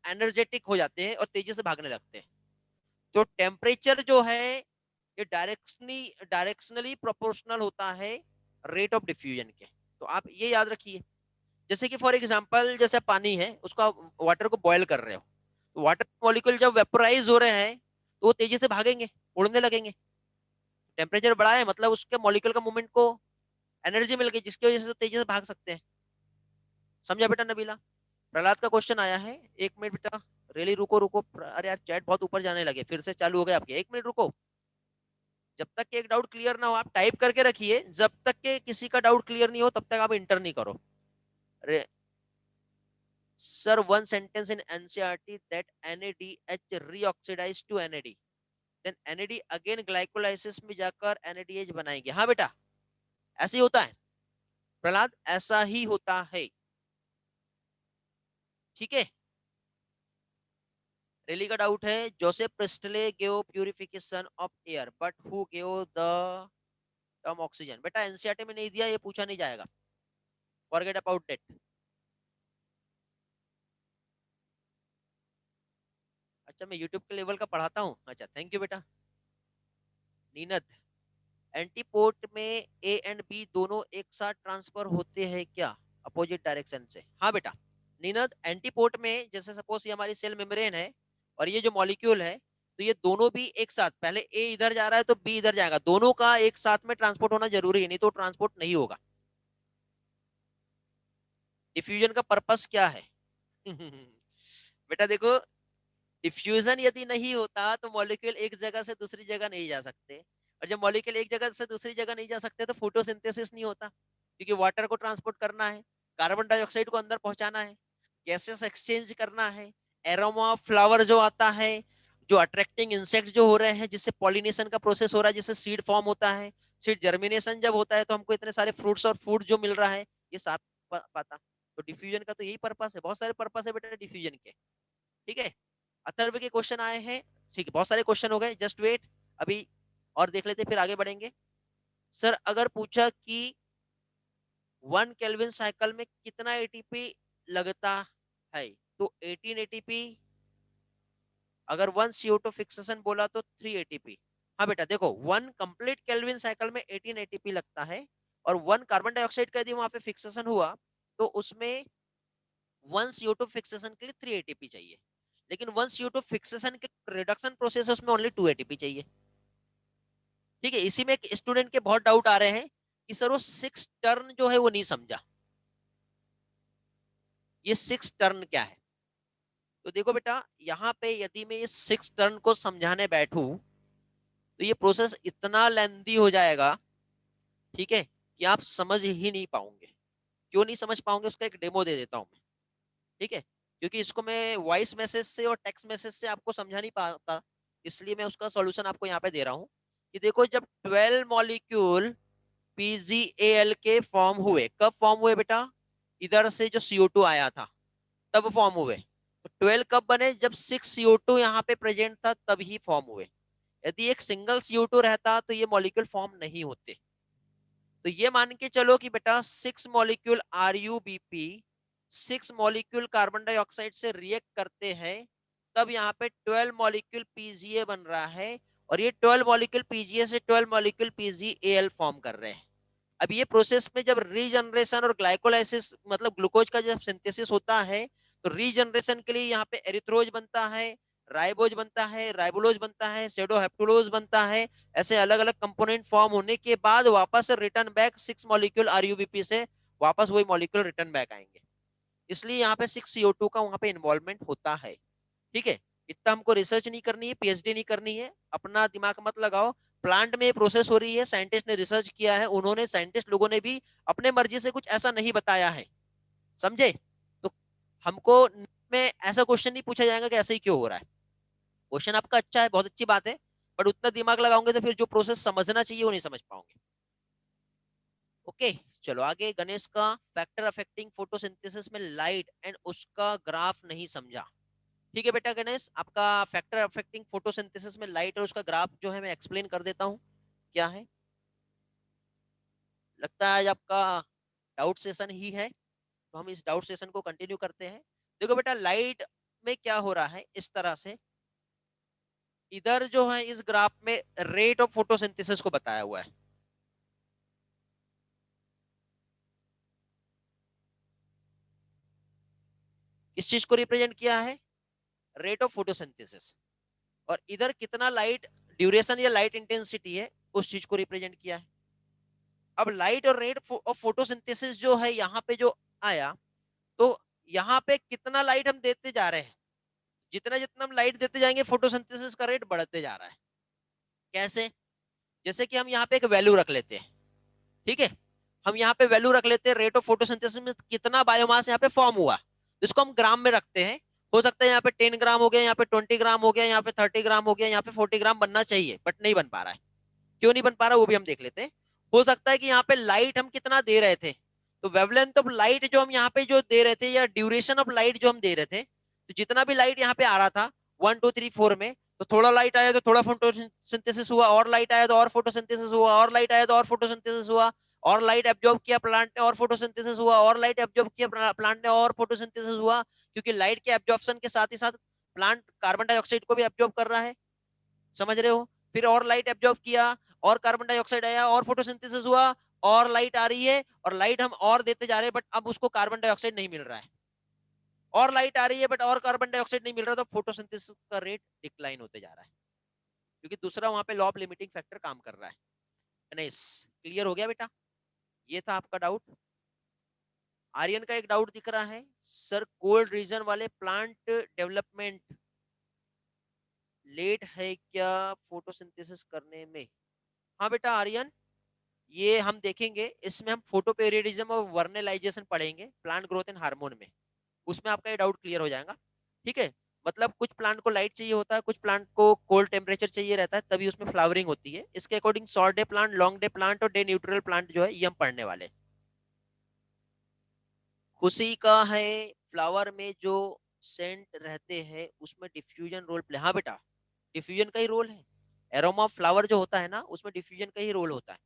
Speaker 1: एनर्जेटिक हो जाते हैं और तेजी से भागने लगते हैं। तो टेम्परेचर जो है ये डायरेक्शनली प्रोपोर्शनल होता है रेट ऑफ डिफ्यूजन के। तो आप ये याद रखिए, जैसे कि फॉर एग्जांपल जैसे पानी है, उसको आप वाटर को बॉयल कर रहे हो, तो वाटर मॉलिक्यूल जब वेपोराइज हो रहे हैं तो वो तेजी से भागेंगे, उड़ने लगेंगे। टेम्परेचर बढ़ा है मतलब उसके मॉलिक्यूल का मूवमेंट को एनर्जी मिल गई, जिसकी वजह से तेजी से भाग सकते हैं। समझा बेटा नबीला? प्रहलाद का क्वेश्चन आया है, एक मिनट बेटा, रेली रुको रुको, अरे यार चैट बहुत ऊपर जाने लगे, फिर से चालू हो गए आपके, एक मिनट रुको। जब तक के एक डाउट क्लियर ना हो आप टाइप करके रखिए, जब तक के किसी का डाउट क्लियर नहीं हो तब तक आप इंटर नहीं करो। अरे sir, one sentence in NCERT that NADH reoxidize to NAD, then NAD again glycolysis में जाकर NADH बनाएंगे। हाँ बेटा, ऐसे ही होता है प्रहलाद, ऐसा ही होता है। ठीक है, रेली का डाउट है, Joseph Presley gave purification of air but who gave the term oxygen? बेटा एनसीईआरटी में नहीं दिया, ये पूछा नहीं जाएगा, फॉरगेट अबाउट दैट। अच्छा, मैं यूट्यूब के लेवल का पढ़ाता हूँ, अच्छा थैंक यू बेटा। नीनत, एंटीपोर्ट में ए एंड बी दोनों एक साथ ट्रांसफर होते हैं क्या? अपोजिट डायरेक्शन से। हाँ बेटा नीनद, एंटीपोर्ट में जैसे सपोज ये हमारी सेल मेम्ब्रेन है और ये जो मॉलिक्यूल है, तो ये दोनों भी एक साथ, पहले ए इधर जा रहा है तो बी इधर जाएगा, दोनों का एक साथ में ट्रांसपोर्ट होना जरूरी है, नहीं तो ट्रांसपोर्ट नहीं होगा। डिफ्यूजन का पर्पस क्या है? बेटा देखो, डिफ्यूजन यदि नहीं होता तो मॉलिक्यूल एक जगह से दूसरी जगह नहीं जा सकते, और जब मॉलिक्यूल एक जगह से दूसरी जगह नहीं जा सकते तो फोटोसिंथेसिस नहीं होता, क्योंकि वाटर को ट्रांसपोर्ट करना है, कार्बन डाइऑक्साइड को अंदर पहुंचाना है, गैसेस एक्सचेंज करना है, एरोमा फ्लावर जो आता है, जो अट्रैक्टिंग इंसेक्ट जो हो रहे हैं, जिससे पॉलिनेशन का प्रोसेस हो रहा है, जिससे सीड फॉर्म होता है, सीड जर्मिनेशन जब होता है तो हमको इतने सारे फ्रूट्स और फूड जो मिल रहा है, ये साथ पाता। तो डिफ्यूजन का तो यही पर्पस है, बहुत सारे पर्पस है बेटा डिफ्यूजन के। ठीक है, अथर्व के क्वेश्चन आए हैं, ठीक है, बहुत सारे क्वेश्चन हो गए, जस्ट वेट, अभी और देख लेते फिर आगे बढ़ेंगे। सर अगर पूछा कि 1 केल्विन साइकिल में कितना एटीपी लगता है, तो 18 एटीपी, अगर 1 CO2 फिक्सेशन बोला तो 3 एटीपी। हाँ बेटा देखो, 1 कंप्लीट केल्विन साइकिल में 18 एटीपी लगता है, और 1 कार्बन डाइऑक्साइड का यदि वहां पे फिक्सेशन हुआ तो उसमें 1 CO2 फिक्सेशन के लिए 3 एटीपी चाहिए, लेकिन 1 CO2 फिक्सेशन के रिडक्शन प्रोसेस उसमें ओनली 2 एटीपी चाहिए। ठीक है, इसी में एक स्टूडेंट के बहुत डाउट आ रहे हैं कि सर वो 6 टर्न जो है वो नहीं समझा, ये 6 टर्न क्या है? तो देखो बेटा, यहाँ पे यदि मैं ये 6 टर्न को समझाने बैठूं तो ये प्रोसेस इतना लेंदी हो जाएगा, ठीक है, कि आप समझ ही नहीं पाओगे। क्यों नहीं समझ पाओगे, उसका एक डेमो दे देता हूं मैं। ठीक है, क्योंकि इसको मैं वॉइस मैसेज से और टेक्स्ट मैसेज से आपको समझा नहीं पाता, इसलिए मैं उसका सॉल्यूशन आपको यहाँ पे दे रहा हूँ कि देखो, जब 12 मॉलिक्यूल PgAl के फॉर्म हुए, कब फॉर्म हुए बेटा? इधर से जो CO2 आया था तब फॉर्म हुए। तो 12 कब बने? जब 6 CO2 यहाँ पे प्रेजेंट था तब ही फॉर्म हुए। यदि एक सिंगल CO2 रहता तो ये मॉलिक्यूल फॉर्म नहीं होते। तो ये मान के चलो कि बेटा 6 molecule RuBp 6 molecule carbon dioxide से रिएक्ट करते हैं, तब यहाँ पे 12 मॉलिक्यूल PGA बन रहा है, और ये 12 मॉलिक्यूल PGA से 12 मॉलिक्यूल PgAl फॉर्म कर रहे हैं। अब ये प्रोसेस में जब रीजनरेशन और ग्लाइकोलाइसिस मतलब ग्लूकोज का जब सिंथेसिस होता है, तो रीजनरेशन के लिए यहाँ पे एरिथ्रोज बनता है, राइबोज बनता है, राइबोलोज बनता है, सेडोहेप्टुलोज बनता है। ऐसे अलग अलग कंपोनेंट फॉर्म होने के बाद वापस रिटर्न बैक 6 मॉलिक्यूल RuBp से वापस वही मॉलिक्यूल रिटर्न बैक आएंगे। इसलिए यहाँ पे 6 CO2 का वहां पे इन्वॉल्वमेंट होता है। ठीक है, इतना हमको रिसर्च नहीं करनी है, PhD नहीं करनी है, अपना दिमाग मत लगाओ। प्लांट में प्रोसेस हो रही है, साइंटिस्ट ने रिसर्च किया है, उन्होंने साइंटिस्ट लोगों ने भी अपने मर्जी से कुछ ऐसा नहीं बताया है, समझे? तो हमको में ऐसा क्वेश्चन नहीं पूछा जाएगा कि ऐसे ही क्यों हो रहा है। क्वेश्चन आपका अच्छा है, बहुत अच्छी बात है, बट उतना दिमाग लगाओगे तो फिर जो प्रोसेस समझना चाहिए वो नहीं समझ पाओगे। ओके, चलो आगे। गणेश का फैक्टर अफेक्टिंग फोटोसिंथेसिस में लाइट एंड उसका ग्राफ नहीं समझा। ठीक है बेटा गणेश, आपका फैक्टर अफेक्टिंग फोटोसिंथेसिस में लाइट और उसका ग्राफ जो है मैं एक्सप्लेन कर देता हूँ क्या है। लगता है आज आपका डाउट सेशन ही है, तो हम इस डाउट सेशन को कंटिन्यू करते हैं। देखो बेटा, लाइट में क्या हो रहा है, इस तरह से इधर जो है इस ग्राफ में रेट ऑफ फोटोसिंथेसिस को बताया हुआ है। किस चीज को रिप्रेजेंट किया है? Rate of photosynthesis. और इधर कितना लाइट ड्यूरेशन या लाइट इंटेंसिटी है, उस चीज को रिप्रेजेंट किया है। अब लाइट और रेट ऑफ फोटोसिंथेसिस जो है यहाँ पे जो आया, तो यहाँ पे कितना लाइट हम देते जा रहे हैं, जितना जितना हम लाइट देते जाएंगे फोटोसिंथेसिस का रेट बढ़ते जा रहा है। कैसे? जैसे कि हम यहाँ पे एक वैल्यू रख लेते हैं, ठीक है, हम यहाँ पे वैल्यू रख लेते हैं रेट ऑफ फोटोसिंथेसिस में कितना बायोमास यहाँ पे फॉर्म हुआ, इसको हम ग्राम में रखते हैं। हो सकता है यहाँ पे 10 ग्राम हो गया, यहाँ पे 20 ग्राम हो गया, यहाँ पे 30 ग्राम हो गया, यहाँ पे 40 ग्राम बनना चाहिए बट नहीं बन पा रहा है। क्यों नहीं बन पा रहा वो भी हम देख लेते हैं। हो सकता है कि यहाँ पे लाइट हम कितना दे रहे थे, तो वेवलेंथ ऑफ लाइट जो हम यहाँ पे जो दे रहे थे या ड्यूरेशन ऑफ लाइट जो हम दे रहे थे, तो जितना भी लाइट यहाँ पे आ रहा था 1 2 3 4 में, तो थोड़ा लाइट आया तो थोड़ा फोटोसिंथेसिस हुआ, और लाइट आया तो और फोटोसिंथेसिस हुआ, और लाइट आया तो और फोटोसिंथेसिस हुआ, और लाइट एब्जॉर्ब किया प्लांट ने और फोटोसिंथेसिस हुआ, और लाइट एब्जॉर्ब किया प्लांट ने और फोटोसिंथेसिस हुआ, क्योंकि लाइट के एब्जॉर्प्शन के साथ ही साथ प्लांट कार्बन डाइऑक्साइड को भी एब्जॉर्ब कर रहा है, समझ रहे हो? फिर और लाइट एब्जॉर्ब किया और कार्बन डाइऑक्साइड आया और फोटोसिंथेसिस हुआ, और लाइट आ रही है और लाइट हम और देते जा रहे हैं, बट अब उसको कार्बन डाइऑक्साइड नहीं मिल रहा है, और लाइट आ रही है बट और कार्बन डाइऑक्साइड नहीं मिल रहा, तो फोटोसिंथेसिस का रेट डिक्लाइन होते जा रहा है, क्योंकि दूसरा वहां पे लॉ ऑफ लिमिटिंग फैक्टर काम कर रहा है। गणेश, क्लियर हो गया बेटा? ये था आपका डाउट। आर्यन का एक डाउट दिख रहा है, सर कोल्ड रीजन वाले प्लांट डेवलपमेंट लेट है क्या फोटोसिंथेसिस करने में? हाँ बेटा आर्यन, ये हम देखेंगे, इसमें हम फोटोपेरियोडिज्म और वर्नेलाइजेशन पढ़ेंगे प्लांट ग्रोथ एंड हार्मोन में, उसमें आपका ये डाउट क्लियर हो जाएगा। ठीक है, मतलब कुछ प्लांट को लाइट चाहिए होता है, कुछ प्लांट को कोल्ड टेम्परेचर चाहिए रहता है, तभी उसमें फ्लावरिंग होती है। इसके according short day plant, long day plant और डे न्यूट्रल प्लांट जो है ये हम पढ़ने वाले। खुशी का है फ्लावर में जो सेंट रहते हैं उसमें डिफ्यूजन रोल प्ले, हाँ बेटा डिफ्यूजन का ही रोल है, एरोमा फ्लावर जो होता है ना उसमें डिफ्यूजन का ही रोल होता है।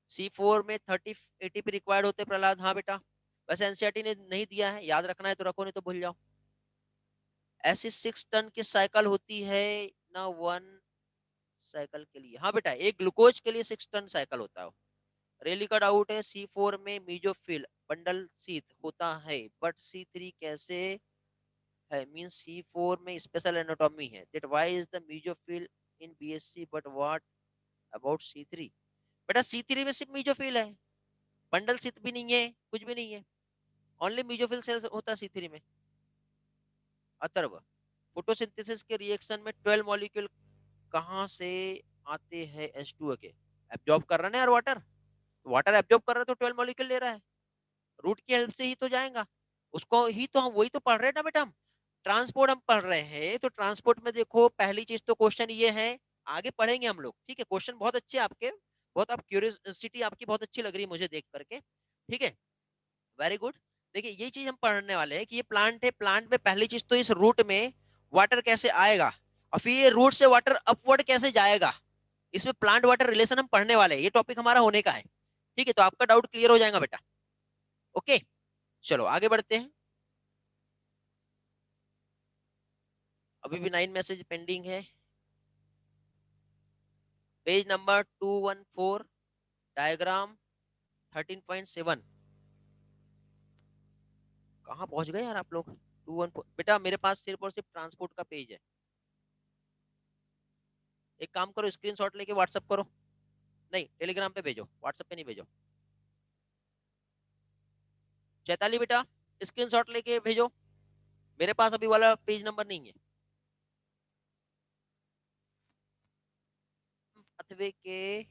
Speaker 1: C4 में 30 ATP रिक्वायर्ड होते प्रहलाद, हाँ बेटा, वैसे एनसीईआरटी ने नहीं दिया है, याद रखना है तो रखो नहीं तो भूल जाओ। ऐसी 6 टन की साइकिल होती है ना वन साइकिल के लिए, हाँ बेटा एक ग्लूकोज के लिए 6 टन साइकिल होता है। रेली का डाउट है C4 में मीजोफिल बंडल सीथ होता है बट C3 कैसे है, मीन C4 में स्पेशल एनाटॉमी है, that why is the mesophyll in BSC but what about C3? बेटा C3 में सिर्फ मीजोफिल है, बंडल सीथ भी नहीं है, कुछ भी नहीं है, ओनली मीजोफिल सेल्स होता है C3 में। अतर्व, फोटोसिंथेसिस के रिएक्शन में 12 मॉलिक्यूल कहाँ से आते हैं H2O के? एब्जॉर्ब कर रहा है ना यार वाटर, वाटर एब्जॉर्ब कर रहा है तो 12 मॉलिक्यूल ले रहा है, रूट की हेल्प से ही तो जाएगा, उसको ही तो हम वही तो पढ़ रहे हैं ना बेटा, हम ट्रांसपोर्ट हम पढ़ रहे हैं, तो ट्रांसपोर्ट में देखो पहली चीज तो क्वेश्चन ये है, आगे पढ़ेंगे हम लोग, ठीक है, क्वेश्चन बहुत अच्छे आपके, बहुत आप क्यूरियोसिटी आपकी बहुत अच्छी लग रही है मुझे देख करके, ठीक है, वेरी गुड। देखिए ये चीज हम पढ़ने वाले हैं कि ये प्लांट है, प्लांट में पहली चीज तो इस रूट में वाटर कैसे आएगा, और फिर ये रूट से वाटर अपवर्ड कैसे जाएगा, इसमें प्लांट वाटर रिलेशन हम पढ़ने वाले हैं, ये टॉपिक हमारा होने का है, ठीक है, तो आपका डाउट क्लियर हो जाएगा बेटा। ओके, चलो आगे बढ़ते हैं। अभी भी 9 मैसेज पेंडिंग है। पेज नंबर 214, डायग्राम 13.7, कहाँ पहुंच गए यार आप लोग? 214 बेटा मेरे पास सिर्फ और सिर्फ ट्रांसपोर्ट का पेज है, एक काम करो स्क्रीनशॉट लेके व्हाट्सअप करो, नहीं टेलीग्राम पे भेजो, व्हाट्सएप पे नहीं भेजो। चैताली बेटा स्क्रीनशॉट लेके भेजो, मेरे पास अभी वाला पेज नंबर नहीं है। अथवे के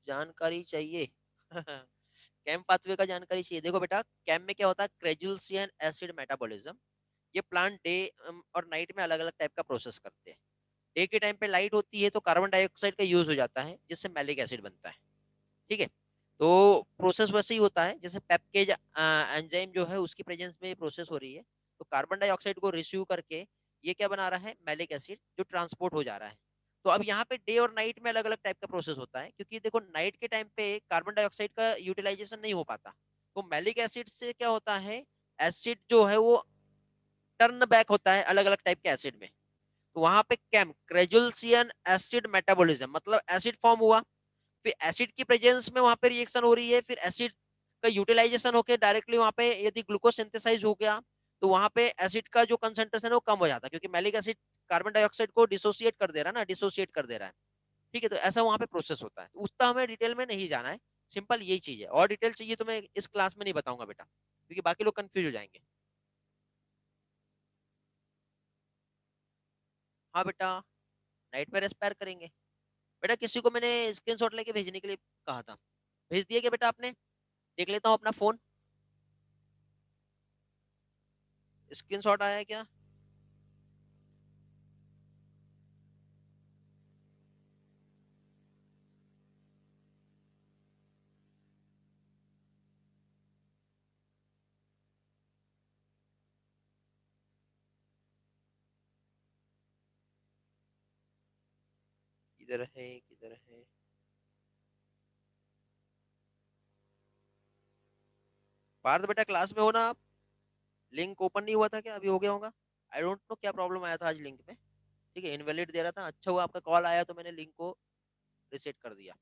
Speaker 1: जानकारी चाहिए कैम पाथवे का जानकारी चाहिए, देखो बेटा कैम में क्या होता है, क्रेजुल्सियन एसिड मेटाबॉलिज्म, ये प्लांट डे और नाइट में अलग अलग टाइप का प्रोसेस करते हैं। डे के टाइम पे लाइट होती है तो कार्बन डाइऑक्साइड का यूज हो जाता है जिससे मैलिक एसिड बनता है, ठीक है, तो प्रोसेस वैसे ही होता है जैसे पेप्केज एंजाइम जो है उसकी प्रेजेंस में प्रोसेस हो रही है, तो कार्बन डाइऑक्साइड को रिसीव करके ये क्या बना रहा है, मैलिक एसिड जो ट्रांसपोर्ट हो जा रहा है। तो अब यहाँ पे डे और नाइट में अलग अलग टाइप का प्रोसेस होता है, क्योंकि देखो नाइट के टाइम पे कार्बन डाइऑक्साइड का यूटिलाइजेशन नहीं हो पाता, तो मैलिक एसिड से क्या होता है, एसिड जो है वो टर्न बैक होता है अलग अलग टाइप के एसिड में, तो वहां पे कैम क्रेजुल्सियन एसिड मेटाबॉलिज्म मतलब एसिड फॉर्म हुआ, फिर एसिड की प्रेजेंस में वहां पे रिएक्शन हो रही है, फिर एसिड का यूटिलाइजेशन होकर डायरेक्टली वहां पे यदि ग्लूकोज सिंथेसाइज हो गया तो वहां पे एसिड का जो कंसेंट्रेशन है वो कम हो जाता है, क्योंकि मैलिक एसिड कार्बन डाइऑक्साइड को डिसोसिएट कर दे रहा है ना, डिसोसिएट कर दे रहा है, ठीक है, तो ऐसा वहां पे प्रोसेस होता है, उतना हमें डिटेल में नहीं जाना है, सिंपल यही चीज है, और डिटेल चाहिए तो मैं इस क्लास में नहीं बताऊंगा बेटा, क्योंकि बाकी लोग कंफ्यूज हो जाएंगे। हाँ बेटा नाइट में रेस्पायर करेंगे, बेटा किसी को मैंने स्क्रीनशॉट लेके भेजने के लिए कहा था, भेज दिया क्या बेटा आपने? देख लेता हूँ अपना फोन, स्क्रीनशॉट आया है क्या? किधर है किधर है? पार्थ बेटा क्लास में हो ना आप? लिंक ओपन नहीं हुआ था क्या, अभी हो गया होगा? आई डोंट नो क्या प्रॉब्लम आया था आज लिंक में। ठीक है, इनवैलिड दे रहा था। अच्छा हुआ आपका कॉल आया तो मैंने लिंक को रिसेट कर दिया।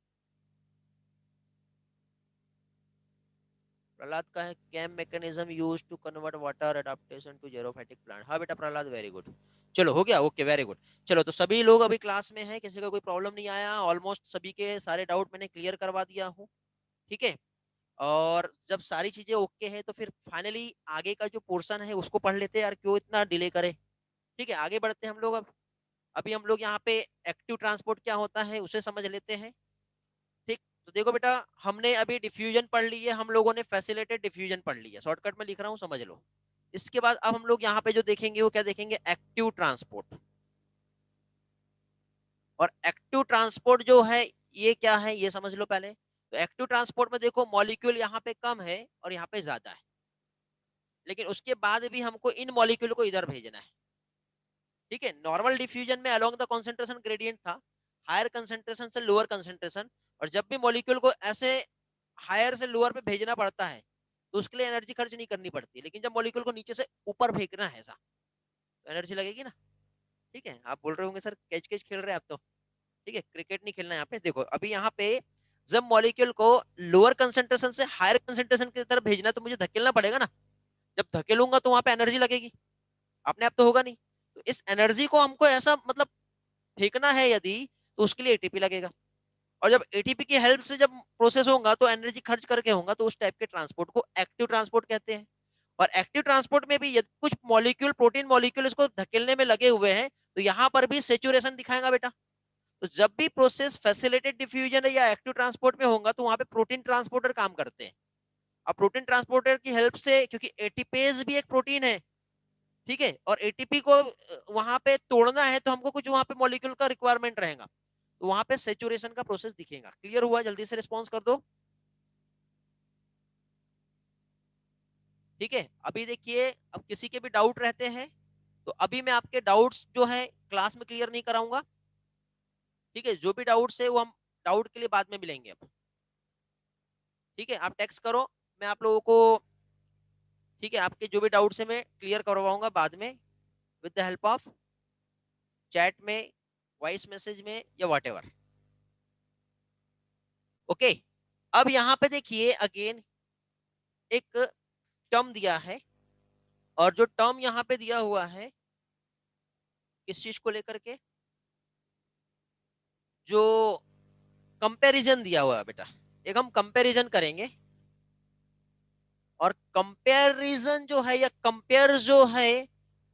Speaker 1: प्रहलाद का है CAM mechanism use to convert water adaptation to xerophytic plant. हाँ बेटा प्रहलाद, वेरी गुड। चलो हो गया, ओके वेरी गुड। चलो तो सभी लोग अभी क्लास में हैं, किसी का कोई प्रॉब्लम नहीं आया, ऑलमोस्ट सभी के सारे डाउट मैंने क्लियर करवा दिया हूँ। ठीक है, और जब सारी चीजें ओके हैं तो फिर फाइनली आगे का जो पोर्शन है उसको पढ़ लेते हैं यार, क्यों इतना डिले करें। ठीक है, आगे बढ़ते हैं हम लोग। अब अभी हम लोग यहाँ पे एक्टिव ट्रांसपोर्ट क्या होता है उसे समझ लेते हैं। ठीक, तो देखो बेटा, हमने अभी डिफ्यूजन पढ़ ली है, हम लोगों ने फैसिलिटेड डिफ्यूजन पढ़ लिया, शॉर्टकट में लिख रहा हूँ समझ लो। इसके बाद अब हम लोग यहाँ पे जो देखेंगे वो क्या देखेंगे, एक्टिव ट्रांसपोर्ट। और एक्टिव ट्रांसपोर्ट जो है ये क्या है ये समझ लो पहले। तो एक्टिव ट्रांसपोर्ट में देखो मॉलिक्यूल यहाँ पे कम है और यहाँ पे ज्यादा है, लेकिन उसके बाद भी हमको इन मॉलिक्यूल को इधर भेजना है। ठीक है, नॉर्मल डिफ्यूजन में अलोंग द कंसंट्रेशन ग्रेडियंट था, हायर कंसंट्रेशन से लोअर कंसंट्रेशन, और जब भी मॉलिक्यूल को ऐसे हायर से लोअर पे भेजना पड़ता है तो उसके लिए एनर्जी खर्च नहीं करनी पड़ती, लेकिन जब मॉलिक्यूल को नीचे से ऊपर फेंकना है ऐसा तो एनर्जी लगेगी ना। ठीक है, आप बोल रहे होंगे सर कैच कैच खेल रहे हैं आप तो। ठीक है, क्रिकेट नहीं खेलना यहाँ पे। देखो अभी यहाँ पे जब मॉलिक्यूल को लोअर कंसंट्रेशन से हायर कंसंट्रेशन की तरफ भेजना तो मुझे धकेलना पड़ेगा ना। जब धकेलूंगा तो वहां पे एनर्जी लगेगी, अपने आप तो होगा नहीं। तो इस एनर्जी को हमको ऐसा मतलब फेंकना है यदि, तो उसके लिए एटीपी लगेगा। और जब एटीपी की हेल्प से जब प्रोसेस होगा तो एनर्जी खर्च करके होगा, तो उस टाइप के ट्रांसपोर्ट को एक्टिव ट्रांसपोर्ट कहते हैं। और एक्टिव ट्रांसपोर्ट में भी यदि कुछ मॉलिक्यूल प्रोटीन मॉलिक्यूल इसको धकेलने में लगे हुए हैं तो यहाँ पर भी सेचुरेशन दिखाएगा बेटा। तो जब भी प्रोसेस फैसिलिटेड डिफ्यूजन या एक्टिव ट्रांसपोर्ट में होगा तो वहां पे प्रोटीन ट्रांसपोर्टर काम करते हैं। अब प्रोटीन ट्रांसपोर्टर की हेल्प से, क्योंकि एटीपेज भी एक प्रोटीन है, ठीक है, और एटीपी को वहां पे तोड़ना है तो हमको कुछ वहां पे मॉलिक्यूल का रिक्वायरमेंट रहेगा, तो वहां पे सेचुरेशन का प्रोसेस दिखेगा। क्लियर हुआ? जल्दी से रिस्पॉन्स कर दो। ठीक है, अभी देखिए, अब किसी के भी डाउट रहते हैं तो अभी मैं आपके डाउट्स जो है क्लास में क्लियर नहीं कराऊंगा। ठीक है, जो भी डाउट्स है वो हम डाउट के लिए बाद में मिलेंगे अब। ठीक है, आप टेक्स्ट करो, मैं आप लोगों को, ठीक है, आपके जो भी डाउट्स है मैं क्लियर करवाऊंगा बाद में with the help of chat में, वॉइस मैसेज में या व्हाट एवर। ओके, अब यहाँ पे देखिए अगेन एक टर्म दिया है, और जो टर्म यहाँ पे दिया हुआ है किस चीज को लेकर के, जो कंपैरिजन दिया हुआ है बेटा, एक हम कंपैरिजन करेंगे। और कंपैरिजन जो है या कंपेयर जो है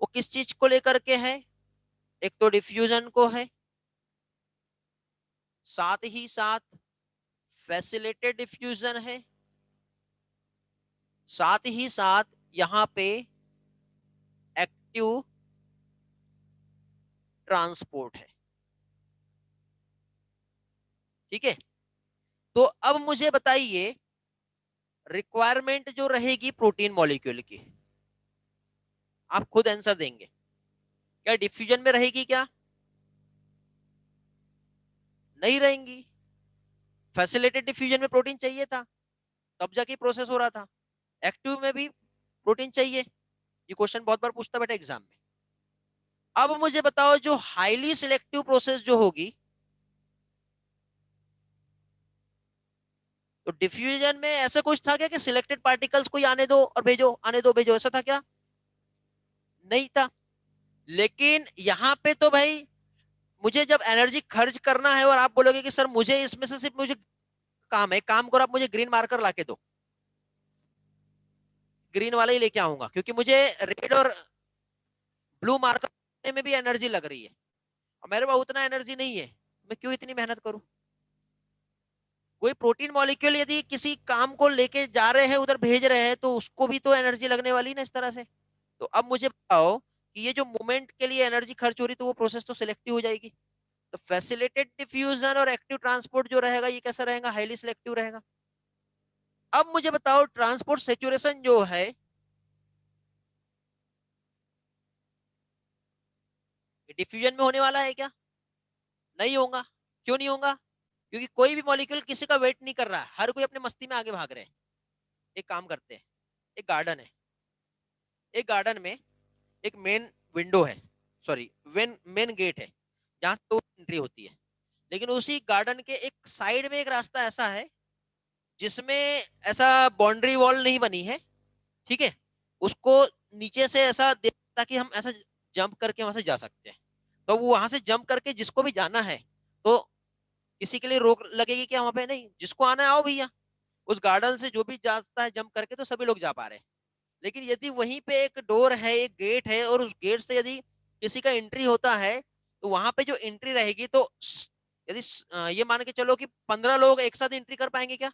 Speaker 1: वो किस चीज को लेकर के है, एक तो डिफ्यूजन को है, साथ ही साथ फैसिलिटेड डिफ्यूजन है, साथ ही साथ यहां पे एक्टिव ट्रांसपोर्ट है। ठीक है, तो अब मुझे बताइए रिक्वायरमेंट जो रहेगी प्रोटीन मॉलिक्यूल की, आप खुद आंसर देंगे, क्या डिफ्यूजन में रहेगी क्या? नहीं रहेंगी। फैसिलिटेड डिफ्यूजन में प्रोटीन चाहिए था, तब जाके प्रोसेस हो रहा था। एक्टिव में भी प्रोटीन चाहिए, ये क्वेश्चन बहुत बार पूछता बेटा एग्जाम में। अब मुझे बताओ जो हाईली सिलेक्टिव प्रोसेस जो होगी, तो डिफ्यूजन में ऐसा कुछ था क्या कि सिलेक्टेड पार्टिकल्स को आने दो और भेजो, आने दो भेजो, ऐसा था क्या? नहीं था। लेकिन यहां पे तो भाई मुझे जब एनर्जी खर्च करना है और आप बोलोगे कि सर मुझे इसमें से सिर्फ मुझे काम है, काम करो आप मुझे ग्रीन मार्कर लाके दो, ग्रीन वाला ही लेके आऊंगा, क्योंकि मुझे रेड और ब्लू मार्कर में भी एनर्जी लग रही है और मेरे पास उतना एनर्जी नहीं है, मैं क्यों इतनी मेहनत करूं? कोई प्रोटीन मॉलिक्यूल यदि किसी काम को लेके जा रहे हैं उधर भेज रहे हैं तो उसको भी तो एनर्जी लगने वाली ना इस तरह से। तो अब मुझे बताओ कि ये जो मूवमेंट के लिए एनर्जी खर्च हो रही तो वो प्रोसेस तो सिलेक्टिव हो जाएगी। तो फैसिलिटेड डिफ्यूजन और एक्टिव ट्रांसपोर्ट जो रहेगा ये कैसा रहेगा, हाईली सिलेक्टिव रहेगा। अब मुझे बताओ ट्रांसपोर्ट सेचुरेशन जो है डिफ्यूजन में होने वाला है क्या? नहीं होगा। क्यों नहीं होगा? क्योंकि कोई भी मॉलिक्यूल किसी का वेट नहीं कर रहा है, हर कोई अपने मस्ती में आगे भाग रहे हैं। एक काम करते हैं, एक गार्डन है, एक गार्डन में एक मेन विंडो है, सॉरी मेन गेट है जहां से एंट्री होती है, लेकिन उसी गार्डन के एक साइड में एक रास्ता ऐसा है जिसमें ऐसा बाउंड्री वॉल नहीं बनी है, ठीक है, उसको नीचे से ऐसा दे ताकि हम ऐसा जंप करके वहां से जा सकते हैं। तो वो वहां से जंप करके जिसको भी जाना है तो किसी के लिए रोक लगेगी क्या वहां पे? नहीं, जिसको आना है आओ भैया। उस गार्डन से जो भी जाता है जंप करके तो सभी लोग जा पा रहे हैं। लेकिन यदि वहीं पे एक डोर है, एक गेट है, और उस गेट से यदि किसी का एंट्री होता है तो वहां पे जो एंट्री रहेगी तो यदि ये मान के चलो कि 15 लोग एक साथ एंट्री कर पाएंगे क्या?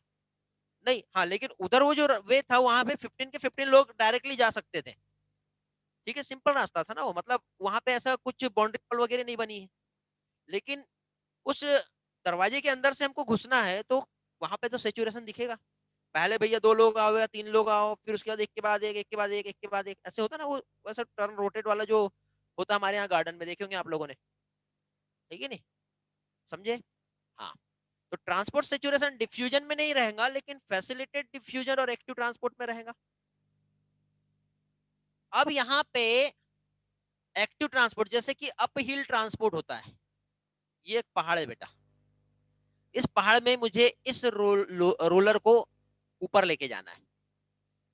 Speaker 1: नहीं। हाँ, लेकिन उधर वो जो वे था वहां पे 15 के 15 लोग डायरेक्टली जा सकते थे। ठीक है, सिंपल रास्ता था ना वो, मतलब वहां पे ऐसा कुछ बाउंड्री वॉल वगैरह नहीं बनी है। लेकिन उस दरवाजे के अंदर से हमको घुसना है तो वहां पे तो सेचुरेशन दिखेगा। पहले भैया 2 लोग आओ या 3 लोग आओ, फिर उसके बाद एक के बाद एक, एक के बाद एक, एक के बाद एक, ऐसे होता ना वो, वैसा टर्न रोटेट वाला जो होता हमारे यहाँ गार्डन में देखे होंगे आप लोगों ने, ठीक है नहीं? समझे? हाँ। तो ट्रांसपोर्ट सेचुरेशन डिफ्यूजन में नहीं रहेगा, लेकिन फैसिलिटेड डिफ्यूजन और एक्टिव ट्रांसपोर्ट में रहेगा। अब यहाँ पे एक्टिव ट्रांसपोर्ट जैसे कि अप हिल ट्रांसपोर्ट होता है। ये एक पहाड़ है बेटा, इस पहाड़ में मुझे इस रोलर को ऊपर लेके जाना है,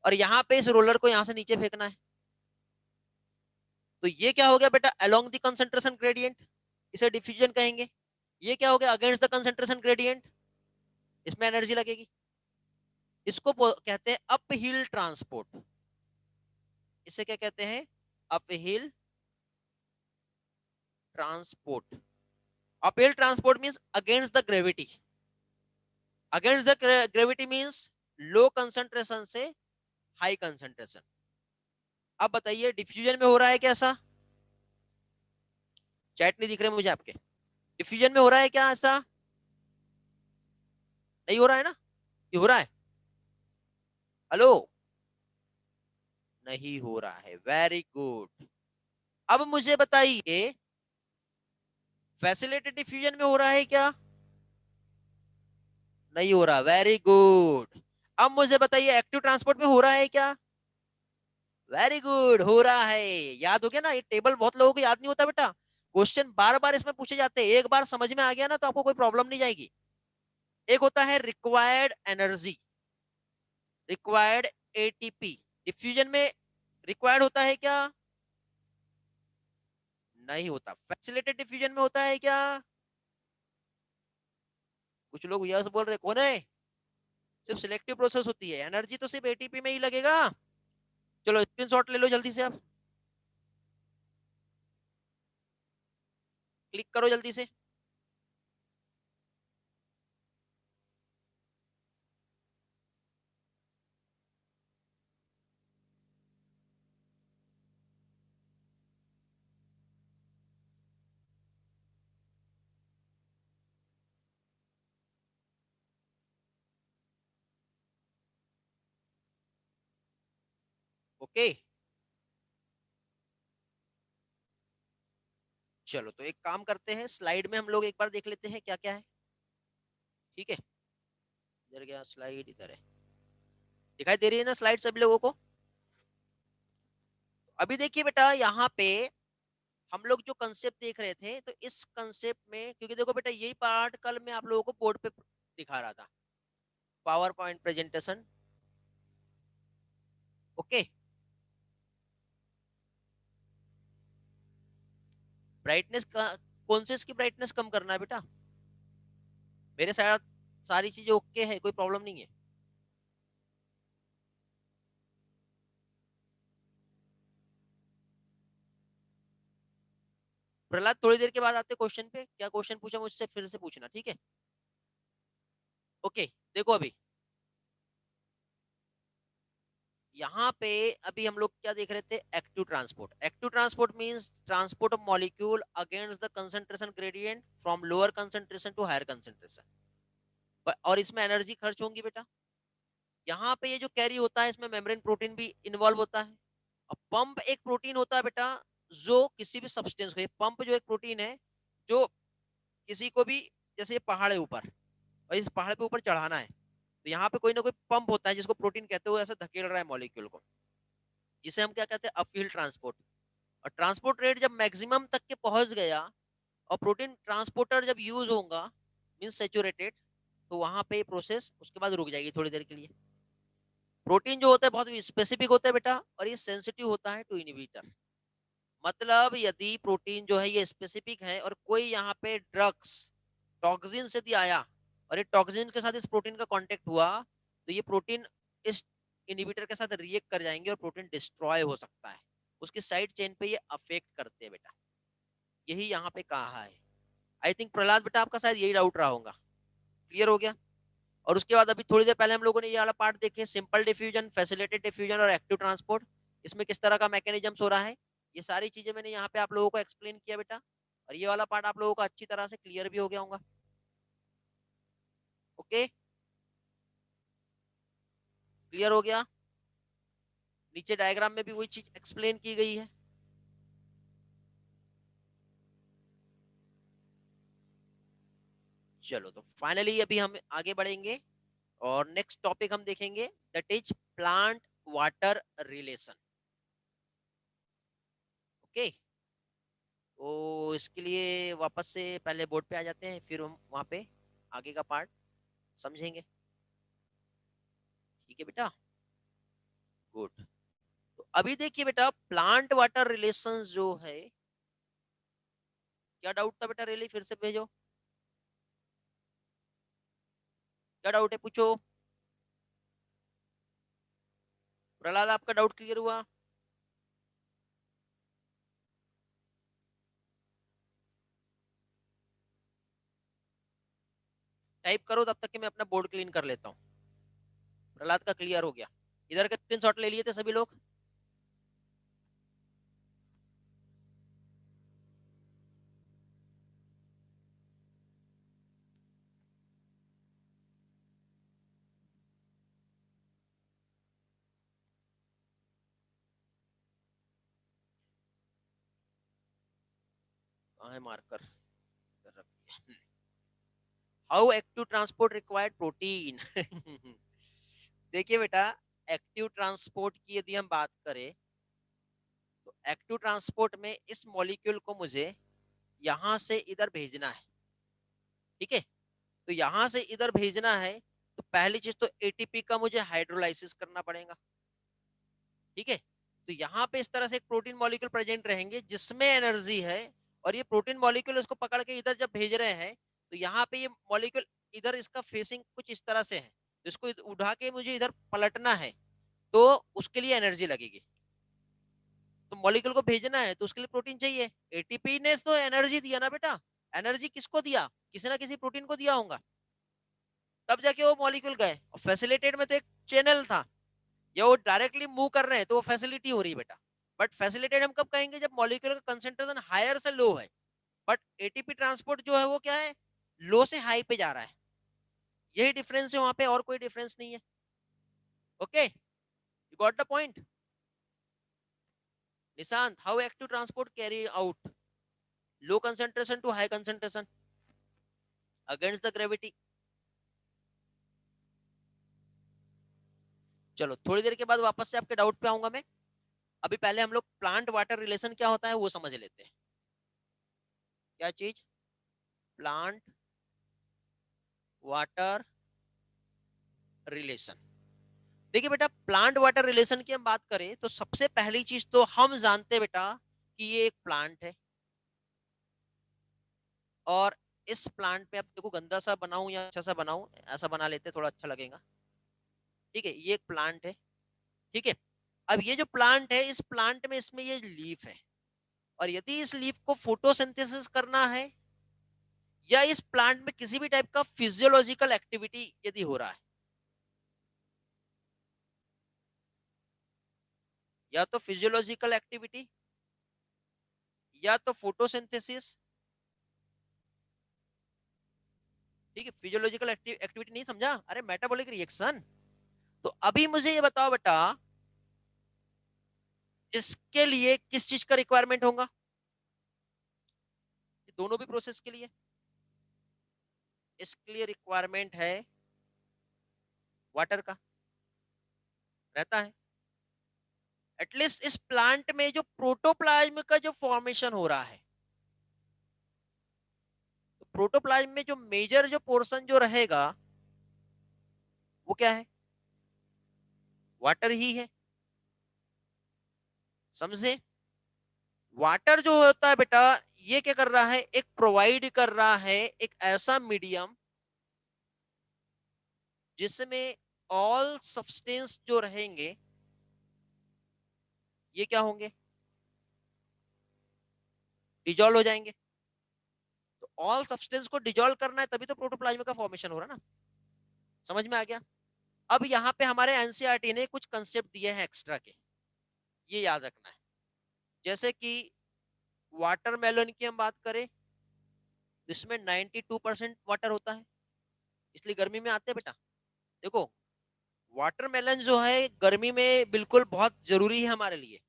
Speaker 1: और यहाँ पे इस रोलर को यहाँ से नीचे फेंकना है। तो ये क्या हो गया बेटा? अलोंग द कंसंट्रेशन ग्रेडियंट, इसे डिफ्यूजन कहेंगे। ये क्या हो गया? अगेंस्ट द कंसंट्रेशन ग्रेडियंट, इसमें एनर्जी लगेगी। इसको कहते हैं अप हिल ट्रांसपोर्ट। इसे क्या कहते हैं? Up hill transport. Up hill transport means against the gravity. Against the gravity means low concentration से हाई कंसंट्रेशन। अब बताइए डिफ्यूजन में हो रहा है कैसा? चैट नहीं दिख रहे मुझे आपके। डिफ्यूजन में हो रहा है क्या ऐसा? नहीं हो रहा है ना? ये हो रहा है? हेलो? नहीं हो रहा है, वेरी गुड। अब मुझे बताइए फैसिलिटेड डिफ्यूजन में हो रहा है क्या? नहीं हो रहा, वेरी गुड। अब मुझे बताइए एक्टिव ट्रांसपोर्ट में हो रहा है क्या? वेरी गुड, हो रहा है। याद हो गया ना? ये टेबल बहुत लोगों को याद नहीं होता बेटा, क्वेश्चन बार बार इसमें पूछे जाते हैं। एक बार समझ में आ गया ना तो आपको कोई प्रॉब्लम नहीं जाएगी। एक होता है required energy, required ATP. Diffusion में रिक्वायर्ड होता है क्या? नहीं होता। फैसिलिटेड डिफ्यूजन में होता है क्या? कुछ लोग यस बोल रहे, कौन है? सिर्फ सिलेक्टिव प्रोसेस होती है, एनर्जी तो सिर्फ एटीपी में ही लगेगा। चलो स्क्रीनशॉट ले लो जल्दी से, आप क्लिक करो जल्दी से। ओके, चलो तो एक काम करते हैं, स्लाइड में हम लोग एक बार देख लेते हैं क्या क्या है। ठीक है, इधर गया स्लाइड, इधर है। दिखाई दे रही है ना स्लाइड सभी लोगों को? अभी देखिए बेटा, यहाँ पे हम लोग जो कंसेप्ट देख रहे थे, तो इस कंसेप्ट में, क्योंकि देखो बेटा यही पार्ट कल मैं आप लोगों को बोर्ड पे दिखा रहा था, power point presentation. Okay, brightness का, कौन से इसकी ब्राइटनेस कम करना है बेटा? मेरे साथ सारी चीजें ओके है, कोई प्रॉब्लम नहीं है। प्रहलाद थोड़ी देर के बाद आते क्वेश्चन पे, क्या क्वेश्चन पूछा मुझसे फिर से पूछना, ठीक है? ओके, देखो अभी यहाँ पे, अभी हम लोग क्या देख रहे थे? Active transport. Active transport means transport of molecule against the concentration gradient from lower concentration to higher concentration. और इसमें एनर्जी खर्च होंगी बेटा। यहाँ पे ये जो कैरी होता है इसमें मेम्ब्रेन प्रोटीन भी इन्वॉल्व होता है। अब पंप एक प्रोटीन होता है बेटा, जो किसी भी सब्सटेंस को, पंप जो एक प्रोटीन है जो किसी को भी, जैसे ये पहाड़ है ऊपर और इस पहाड़ पे ऊपर चढ़ाना है, तो यहाँ पे कोई ना कोई पंप होता है जिसको प्रोटीन कहते हुए ऐसे धकेल रहा है मॉलिक्यूल को, जिसे हम क्या कहते हैं? Uphill transport. और ट्रांसपोर्ट रेट जब मैक्सिमम तक के पहुंच गया और प्रोटीन ट्रांसपोर्टर जब यूज होगा मींस सेचुरेटेड, तो वहां पे प्रोसेस उसके बाद रुक जाएगी थोड़ी देर के लिए। प्रोटीन जो होता है बहुत स्पेसिफिक होता है बेटा, और ये सेंसिटिव होता है टू इनहिबिटर। मतलब यदि प्रोटीन जो है ये स्पेसिफिक है और कोई यहाँ पे ड्रग्स टॉक्सिन से दिया आया और ये टॉक्सिन के साथ इस प्रोटीन का कांटेक्ट हुआ, तो ये प्रोटीन इस इनहिबिटर के साथ रिएक्ट कर जाएंगे और प्रोटीन डिस्ट्रॉय हो सकता है, उसकी साइड चेन पे ये अफेक्ट करते हैं बेटा। यही यहाँ पे कहा है। आई थिंक प्रहलाद बेटा आपका शायद यही डाउट रहा होगा, क्लियर हो गया। और उसके बाद अभी थोड़ी देर पहले हम लोगों ने ये वाला पार्ट देखे, सिंपल डिफ्यूजन, फैसिलिटेटेड डिफ्यूजन और एक्टिव ट्रांसपोर्ट, इसमें किस तरह का मैकेनिज्म हो रहा है, ये सारी चीजें मैंने यहाँ पे आप लोगों को एक्सप्लेन किया बेटा। और ये वाला पार्ट आप लोगों को अच्छी तरह से क्लियर भी हो गया होगा। ओके, क्लियर हो गया। नीचे डायग्राम में भी वही चीज एक्सप्लेन की गई है। चलो तो फाइनली अभी हम आगे बढ़ेंगे और नेक्स्ट टॉपिक हम देखेंगे, that is plant water relation. Okay, तो इसके लिए वापस से पहले बोर्ड पे आ जाते हैं, फिर हम वहां पे आगे का पार्ट समझेंगे। ठीक है बेटा, गुड। तो अभी देखिए बेटा, प्लांट वाटर रिलेशंस जो है, क्या डाउट था बेटा, रियली फिर से भेजो, क्या डाउट है पूछो। प्रहलाद आपका डाउट क्लियर हुआ? टाइप करो तब तक कि मैं अपना बोर्ड क्लीन कर लेता हूँ। प्रहलाद का क्लियर हो गया? इधर के स्क्रीनशॉट ले लिए थे सभी लोग? कहाँ है marker? How active transport required protein. देखिए बेटा, एक्टिव ट्रांसपोर्ट की यदि हम बात करें, तो एक्टिव ट्रांसपोर्ट में इस मॉलिक्यूल को मुझे यहां से इधर भेजना है। ठीक है, तो यहां से इधर भेजना है, तो पहली चीज तो एटीपी का मुझे हाइड्रोलाइसिस करना पड़ेगा। ठीक है, तो यहाँ पे इस तरह से एक प्रोटीन मॉलिक्यूल प्रेजेंट रहेंगे जिसमें एनर्जी है, और ये प्रोटीन मॉलिक्यूल इसको पकड़ के इधर जब भेज रहे हैं, तो यहाँ पे ये मॉलिक्यूल इधर इसका फेसिंग कुछ इस तरह से है, इसको उठा के मुझे इधर पलटना है, तो उसके लिए एनर्जी लगेगी। तो मॉलिक्यूल को भेजना है तो उसके लिए प्रोटीन चाहिए। एटीपी ने तो एनर्जी दिया ना बेटा, एनर्जी किसको दिया? किसी ना किसी प्रोटीन को दिया होगा, तब जाके वो मॉलिक्यूल गए। और फैसिलिटेट में तो एक चैनल था, या वो डायरेक्टली मूव कर रहे हैं तो वो फैसिलिटी हो रही है बेटा। बट फैसिलिटेट हम कब कहेंगे? जब मॉलिक्यूल का कंसेंट्रेशन हायर से लो है। बट एटीपी ट्रांसपोर्ट जो है वो क्या है? लो से हाई पे जा रहा है। यही डिफरेंस है वहां पे, और कोई डिफरेंस नहीं है। Okay, you got the point? Nishant, how active transport carry out low concentration to high concentration against the gravity? चलो थोड़ी देर के बाद वापस से आपके डाउट पे आऊंगा मैं। अभी पहले हम लोग प्लांट वाटर रिलेशन क्या होता है वो समझ लेते हैं। क्या चीज? Plant water relation. देखिए बेटा, प्लांट वाटर रिलेशन की हम बात करें तो सबसे पहली चीज तो हम जानते हैं बेटा कि ये एक प्लांट है, और इस प्लांट में अब देखो गंदा सा बनाऊं या अच्छा सा बनाऊं, ऐसा बना लेते थोड़ा अच्छा लगेगा। ठीक है, ये एक प्लांट है। ठीक है, अब ये जो प्लांट है, इस प्लांट में इसमें ये लीफ है, और यदि इस लीफ को फोटोसिंथेसिस करना है, या इस प्लांट में किसी भी टाइप का फिजियोलॉजिकल एक्टिविटी यदि हो रहा है, या तो फिजियोलॉजिकल एक्टिविटी या तो फोटोसिंथेसिस। ठीक है, फिजियोलॉजिकल एक्टिविटी नहीं समझा? अरे मेटाबॉलिक रिएक्शन। तो अभी मुझे ये बताओ बेटा, इसके लिए किस चीज का रिक्वायरमेंट होगा? दोनों भी प्रोसेस के लिए इसके लिए रिक्वायरमेंट है वाटर का, रहता है। एटलीस्ट इस प्लांट में जो प्रोटोप्लाज्म का जो फॉर्मेशन हो रहा है, तो प्रोटोप्लाज्म में जो मेजर जो पोर्शन जो रहेगा वो क्या है? वाटर ही है। समझे? वाटर जो होता है बेटा, ये क्या कर रहा है, एक प्रोवाइड कर रहा है एक ऐसा मीडियम जिसमें ऑल सब्सटेंस जो रहेंगे ये क्या होंगे, डिजोल्व हो जाएंगे। तो ऑल सब्सटेंस को डिजोल्व करना है तभी तो प्रोटोप्लाज्म का फॉर्मेशन हो रहा है ना। समझ में आ गया? अब यहाँ पे हमारे एनसीईआरटी ने कुछ कंसेप्ट दिए हैं एक्स्ट्रा के, ये याद रखना है। जैसे कि वाटरमेलन की हम बात करें, इसमें 92% वाटर होता है, इसलिए गर्मी में आते हैं बेटा। देखो, वाटरमेलन जो है गर्मी में बिल्कुल बहुत जरूरी है हमारे लिए,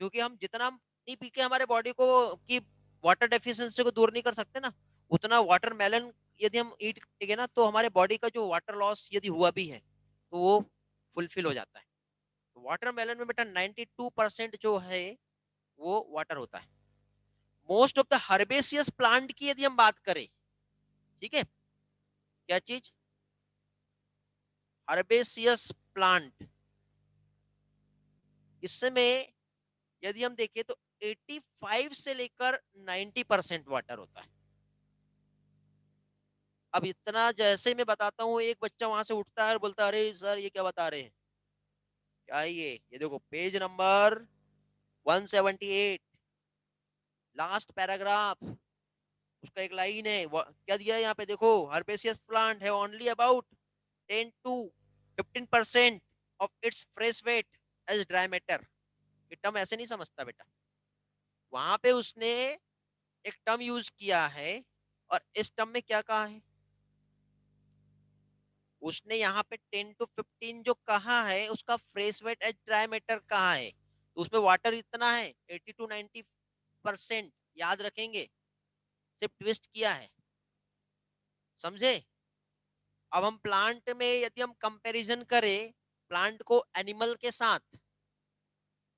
Speaker 1: क्योंकि हम जितना नहीं पी के हमारे बॉडी को की वाटर डेफिशिएंसी को दूर नहीं कर सकते ना, उतना वाटरमेलन यदि हम ईट करेंगे ना तो हमारे बॉडी का जो वाटर लॉस यदि हुआ भी है तो वो फुलफिल हो जाता है। तो वाटरमेलन में बेटा 92% जो है वो वाटर होता है। Most of the herbaceous plant की यदि हम बात करें, ठीक है, क्या चीज, हर्बेसियस प्लांट, इसमें यदि हम देखें तो 85 से लेकर 90% वाटर होता है। अब इतना जैसे मैं बताता हूँ, एक बच्चा वहां से उठता है और बोलता है अरे सर ये क्या बता रहे हैं, क्या है ये देखो पेज नंबर 178, लास्ट पैराग्राफ, उसका एक लाइन है, क्या दिया है यहाँ पे देखो, हर्बेसियस प्लांट है only about 10 to 15% of its fresh weight as dry matter. ये टर्म ऐसे नहीं समझता बेटा, वहां पे उसने एक टर्म यूज किया है, और इस टर्म में क्या कहा है उसने, यहाँ पे 10 to 15 जो कहा है उसका fresh weight as dry matter कहा है, तो उसमें वाटर इतना है 80 to 90%, याद रखेंगे, सिर्फ ट्विस्ट किया है। समझे? अब हम प्लांट में यदि हम कंपैरिजन करें प्लांट को एनिमल के साथ,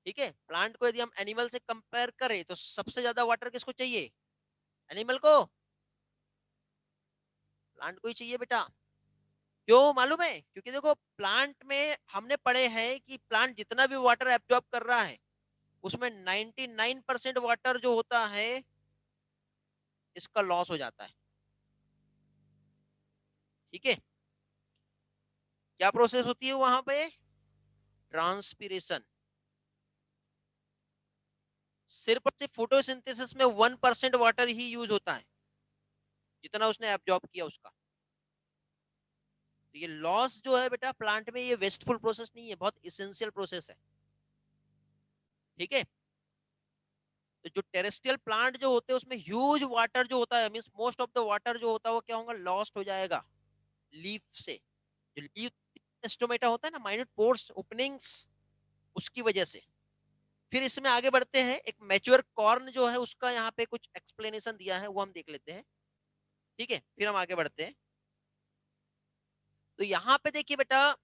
Speaker 1: ठीक है, प्लांट को यदि हम एनिमल से कंपेयर करें तो सबसे ज्यादा वाटर किसको चाहिए, एनिमल को, प्लांट को ही चाहिए बेटा। क्यों मालूम है? क्योंकि देखो प्लांट में हमने पढ़े हैं कि प्लांट जितना भी वाटर एब्जॉर्ब कर रहा है उसमें 99% वाटर जो होता है इसका लॉस हो जाता है। ठीक है, क्या प्रोसेस होती है वहां पे, ट्रांसपीरेशन। सिर्फ और सिर्फ फोटोसिंथेसिस में 1% वाटर ही यूज होता है जितना उसने एब्जॉर्ब किया उसका। तो ये लॉस जो है बेटा प्लांट में, ये वेस्टफुल प्रोसेस नहीं है, बहुत इसेंशियल प्रोसेस है। ठीक है, तो जो टेरेस्ट्रियल प्लांट जो होते हैं उसमें ह्यूज वाटर जो होता है, means most of the water जो होता है वो क्या होगा, लॉस्ट हो जाएगा लीफ से। जो लीफ स्टोमेटा होता है ना, माइन्यूट पोर्स ओपनिंग्स, उसकी वजह से। फिर इसमें आगे बढ़ते हैं, एक मैच्योर कॉर्न जो है उसका यहाँ पे कुछ एक्सप्लेनेशन दिया है वो हम देख लेते हैं। ठीक है, फिर हम आगे बढ़ते हैं। तो यहाँ पे देखिए बेटा,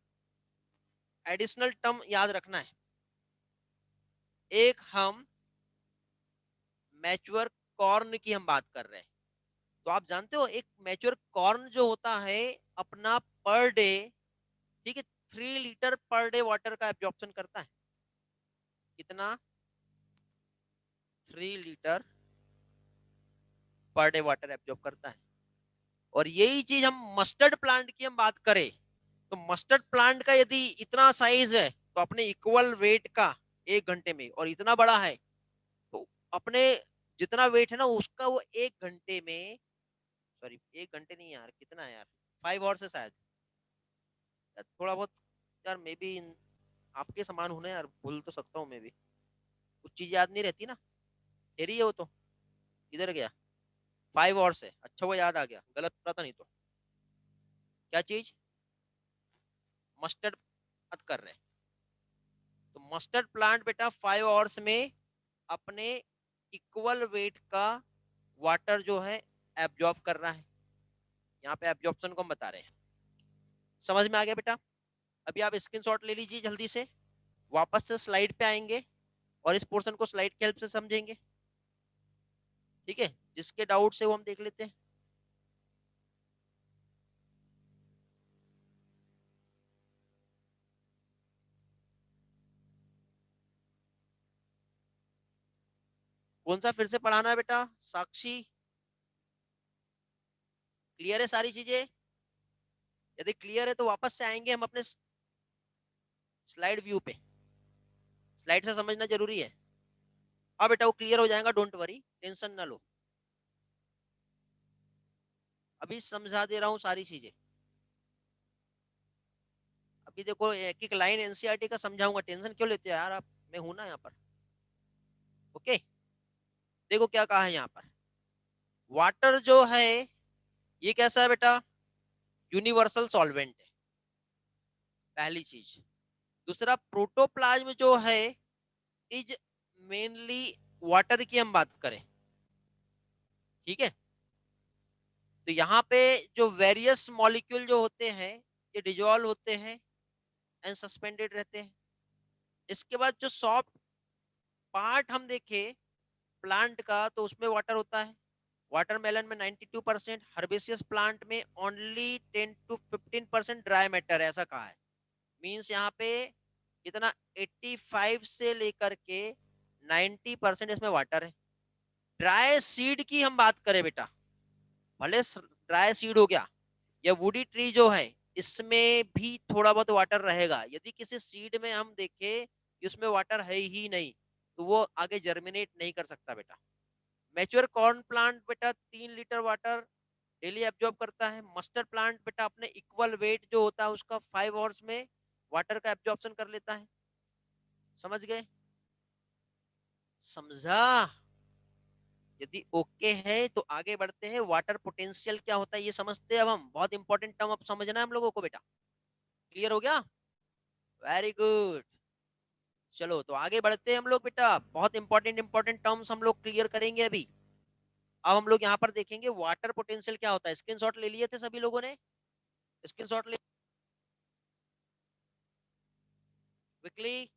Speaker 1: एडिशनल टर्म याद रखना है, एक हम मैच्योर कॉर्न की हम बात कर रहे हैं। तो आप जानते हो एक मैच्योर कॉर्न जो होता है अपना पर डे, ठीक है, 3 लीटर पर डे वाटर का एब्जॉर्प्शन करता है। कितना? 3 litre per day water absorb करता है। और यही चीज हम मस्टर्ड प्लांट की हम बात करें तो मस्टर्ड प्लांट का यदि इतना साइज है तो अपने इक्वल वेट का 1 घंटे में, और इतना बड़ा है तो अपने जितना वेट है ना उसका वो 1 घंटे में, सॉरी 1 घंटे नहीं यार, कितना है यार, 5 आवर्स है शायद, यार थोड़ा बहुत, यार मे बी आपके समान हूं ना यार, भूल तो सकता हूँ मैं भी, कुछ चीज याद नहीं रहती ना, तेरी है वो तो, किधर गया, 5 आवर्स है, अच्छा वो याद आ गया, गलत पता था नहीं तो। क्या चीज, मस्टर्ड बात कर रहे हैं, तो मस्टर्ड प्लांट बेटा 5 आवर्स में अपने इक्वल वेट का वाटर जो है एब्जॉर्ब कर रहा है। यहाँ पे एब्जॉर्प्शन को हम बता रहे हैं। समझ में आ गया बेटा? अभी आप स्क्रीनशॉट ले लीजिए जल्दी से, वापस से स्लाइड पे आएंगे और इस पोर्शन को स्लाइड की हेल्प से समझेंगे। ठीक है, जिसके डाउट से वो हम देख लेते हैं। कौन सा फिर से पढ़ाना है बेटा? साक्षी, क्लियर है सारी चीजें? यदि क्लियर है तो वापस से आएंगे हम अपने स्लाइड व्यू पे। स्लाइड से समझना जरूरी है। हाँ बेटा, वो क्लियर हो जाएगा, डोंट वरी, टेंशन ना लो। अभी समझा दे रहा हूँ सारी चीजें। अभी देखो एक एक लाइन एनसीईआरटी का समझाऊंगा, टेंशन क्यों लेते हो यार आप, मैं हूं ना यहाँ पर। ओके, देखो क्या कहा है यहाँ पर। वाटर जो है ये कैसा है बेटा? यूनिवर्सल सॉल्वेंट है, पहली चीज। दूसरा, प्रोटोप्लाज्म जो है इज मेनली वाटर की हम बात करें, ठीक है, तो यहाँ पे जो वेरियस मॉलिक्यूल जो होते हैं ये डिजोल्व होते हैं एंड सस्पेंडेड रहते हैं। इसके बाद जो सॉफ्ट पार्ट हम देखें प्लांट का तो उसमें वाटर होता है। वाटरमेलन में 92%, हर्बेसियस प्लांट में ओनली 10 to 15% ड्राई मैटर है, ऐसा कहा है। मींस यहाँ पे कितना, 85 से लेकर के 90% इसमें वाटर है। ड्राई सीड की हम बात करें बेटा, भले ड्राई सीड हो गया या वुडी ट्री जो है, इसमें भी थोड़ा बहुत वाटर रहेगा। यदि किसी सीड में हम देखें कि उसमें वाटर है ही नहीं तो वो आगे जर्मिनेट नहीं कर सकता बेटा। मैच्योर कॉर्न प्लांट बेटा 3 लीटर वाटर डेली एब्जॉर्ब करता है। मस्टर्ड प्लांट बेटा अपने इक्वल वेट जो होता है उसका 5 आवर्स में वाटर का एब्जॉर्प्शन कर लेता है। समझ गए? समझा? यदि ओके है तो आगे बढ़ते हैं। वाटर पोटेंशियल क्या होता है ये समझते हैं अब हम। बहुत इंपॉर्टेंट टर्म अब समझना है हम लोगों को बेटा। क्लियर हो गया? Very good. चलो तो आगे बढ़ते हैं हम लोग बेटा। बहुत इंपॉर्टेंट इंपॉर्टेंट टर्म्स हम लोग क्लियर करेंगे अभी। अब हम लोग यहाँ पर देखेंगे वाटर पोटेंशियल क्या होता है। स्क्रीनशॉट ले लिए थे सभी लोगों ने? स्क्रीनशॉट ले क्विकली।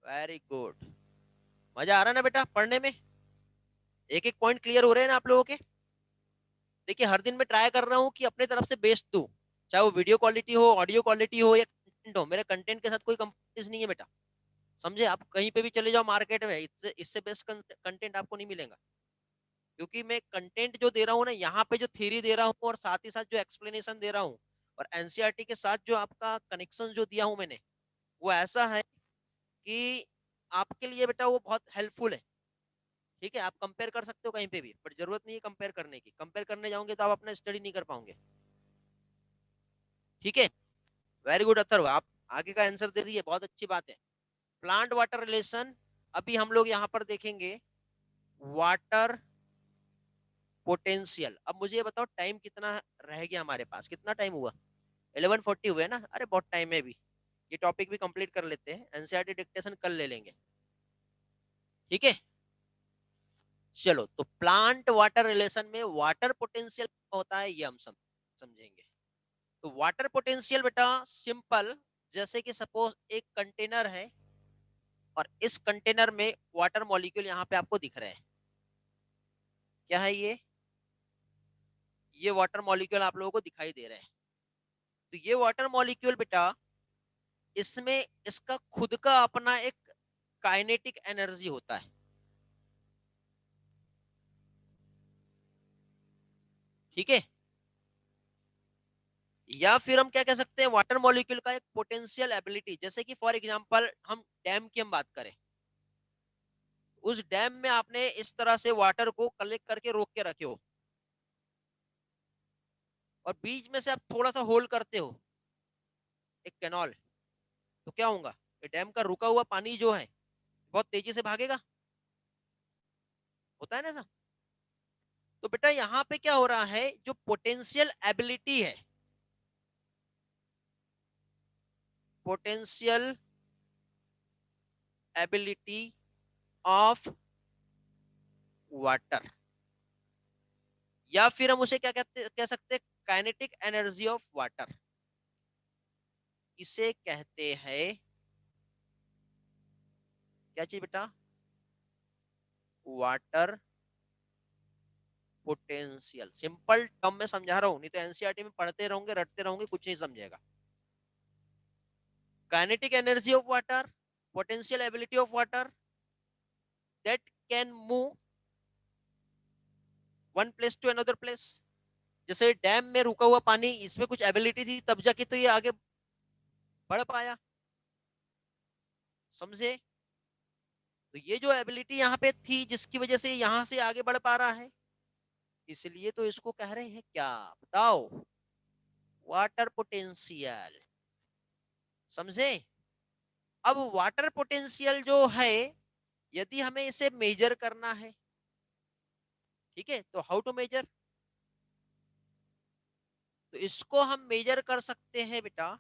Speaker 1: Very good. मजा आ रहा है ना बेटा पढ़ने में? एक एक पॉइंट क्लियर हो रहे हैं ना आप लोगों के? देखिए हर दिन मैं ट्राई कर रहा हूँ कि अपने तरफ से बेस्ट दूं, चाहे वो वीडियो क्वालिटी हो, ऑडियो क्वालिटी हो या कंटेंट हो। मेरे कंटेंट के साथ कोई कंप्रोमाइज नहीं है बेटा। समझे? आप कहीं पे भी चले जाओ मार्केट में, इससे इससे बेस्ट कंटेंट आपको नहीं मिलेगा। क्योंकि मैं कंटेंट जो दे रहा हूँ ना, यहाँ पे जो थ्योरी दे रहा हूँ और साथ ही साथ जो एक्सप्लेनेशन दे रहा हूँ और एनसीईआरटी के साथ जो आपका कनेक्शन जो दिया हूँ मैंने, वो ऐसा है कि आपके लिए बेटा वो बहुत हेल्पफुल है। ठीक है, आप कंपेयर कर सकते हो कहीं पे भी, बट जरूरत नहीं है कंपेयर करने की। कंपेयर करने जाओगे तो आप अपना स्टडी नहीं कर पाओगे। ठीक है, वेरी गुड अथर्व, आप आगे का आंसर दे दिए, बहुत अच्छी बात है। प्लांट वाटर रिलेशन अभी हम लोग यहाँ पर देखेंगे। Water potential. अब मुझे ये बताओ टाइम कितना रह गया हमारे पास, कितना टाइम हुआ? 11:40 हुए ना? अरे बहुत टाइम है अभी। ये टॉपिक भी कंप्लीट कर लेते हैं, एनसीईआरटी डिक्टेशन कल ले लेंगे। ठीक है, चलो तो प्लांट वाटर रिलेशन में वाटर पोटेंशियल होता है ये हम समझेंगे। तो वाटर पोटेंशियल बेटा सिंपल, जैसे कि सपोज एक कंटेनर है और इस कंटेनर में वाटर मॉलिक्यूल यहाँ पे आपको दिख रहे हैं। क्या है ये वाटर मॉलिक्यूल आप लोगों को दिखाई दे रहे हैं। तो ये वाटर मॉलिक्यूल बेटा, इसमें इसका खुद का अपना एक काइनेटिक एनर्जी होता है। ठीक है, या फिर हम क्या कह सकते हैं, वाटर मॉलिक्यूल का एक पोटेंशियल एबिलिटी। जैसे कि फॉर एग्जांपल हम डैम की हम बात करें, उस डैम में आपने इस तरह से वाटर को कलेक्ट करके रोक के रखे हो और बीच में से आप थोड़ा सा होल्ड करते हो एक कैनॉल, तो क्या होगा? ये डैम का रुका हुआ पानी जो है बहुत तेजी से भागेगा। होता है ना ऐसा? तो बेटा यहाँ पे क्या हो रहा है, जो पोटेंशियल एबिलिटी है, पोटेंशियल एबिलिटी ऑफ वाटर, या फिर हम उसे क्या कह सकते हैं, काइनेटिक एनर्जी ऑफ वाटर। इसे कहते हैं क्या चीज बेटा, वाटर पोटेंशियल। सिंपल टर्म में समझा रहा हूं, नहीं तो एनसीईआरटी में पढ़ते रहोगे रटते रहोगे कुछ नहीं समझेगा। Kinetic energy of water, potential ability of water that can move one place to another place. जैसे डैम में रुका हुआ पानी, इसमें कुछ एबिलिटी थी तब जाके तो ये आगे बढ़ पाया, समझे। तो ये जो एबिलिटी यहाँ पे थी जिसकी वजह से यहां से आगे बढ़ पा रहा है, इसलिए तो इसको कह रहे हैं क्या, बताओ, वाटर पोटेंशियल, समझे। अब वाटर पोटेंशियल जो है, यदि हमें इसे मेजर करना है, ठीक है, तो हाउ टू मेजर। तो इसको हम मेजर कर सकते हैं बेटा,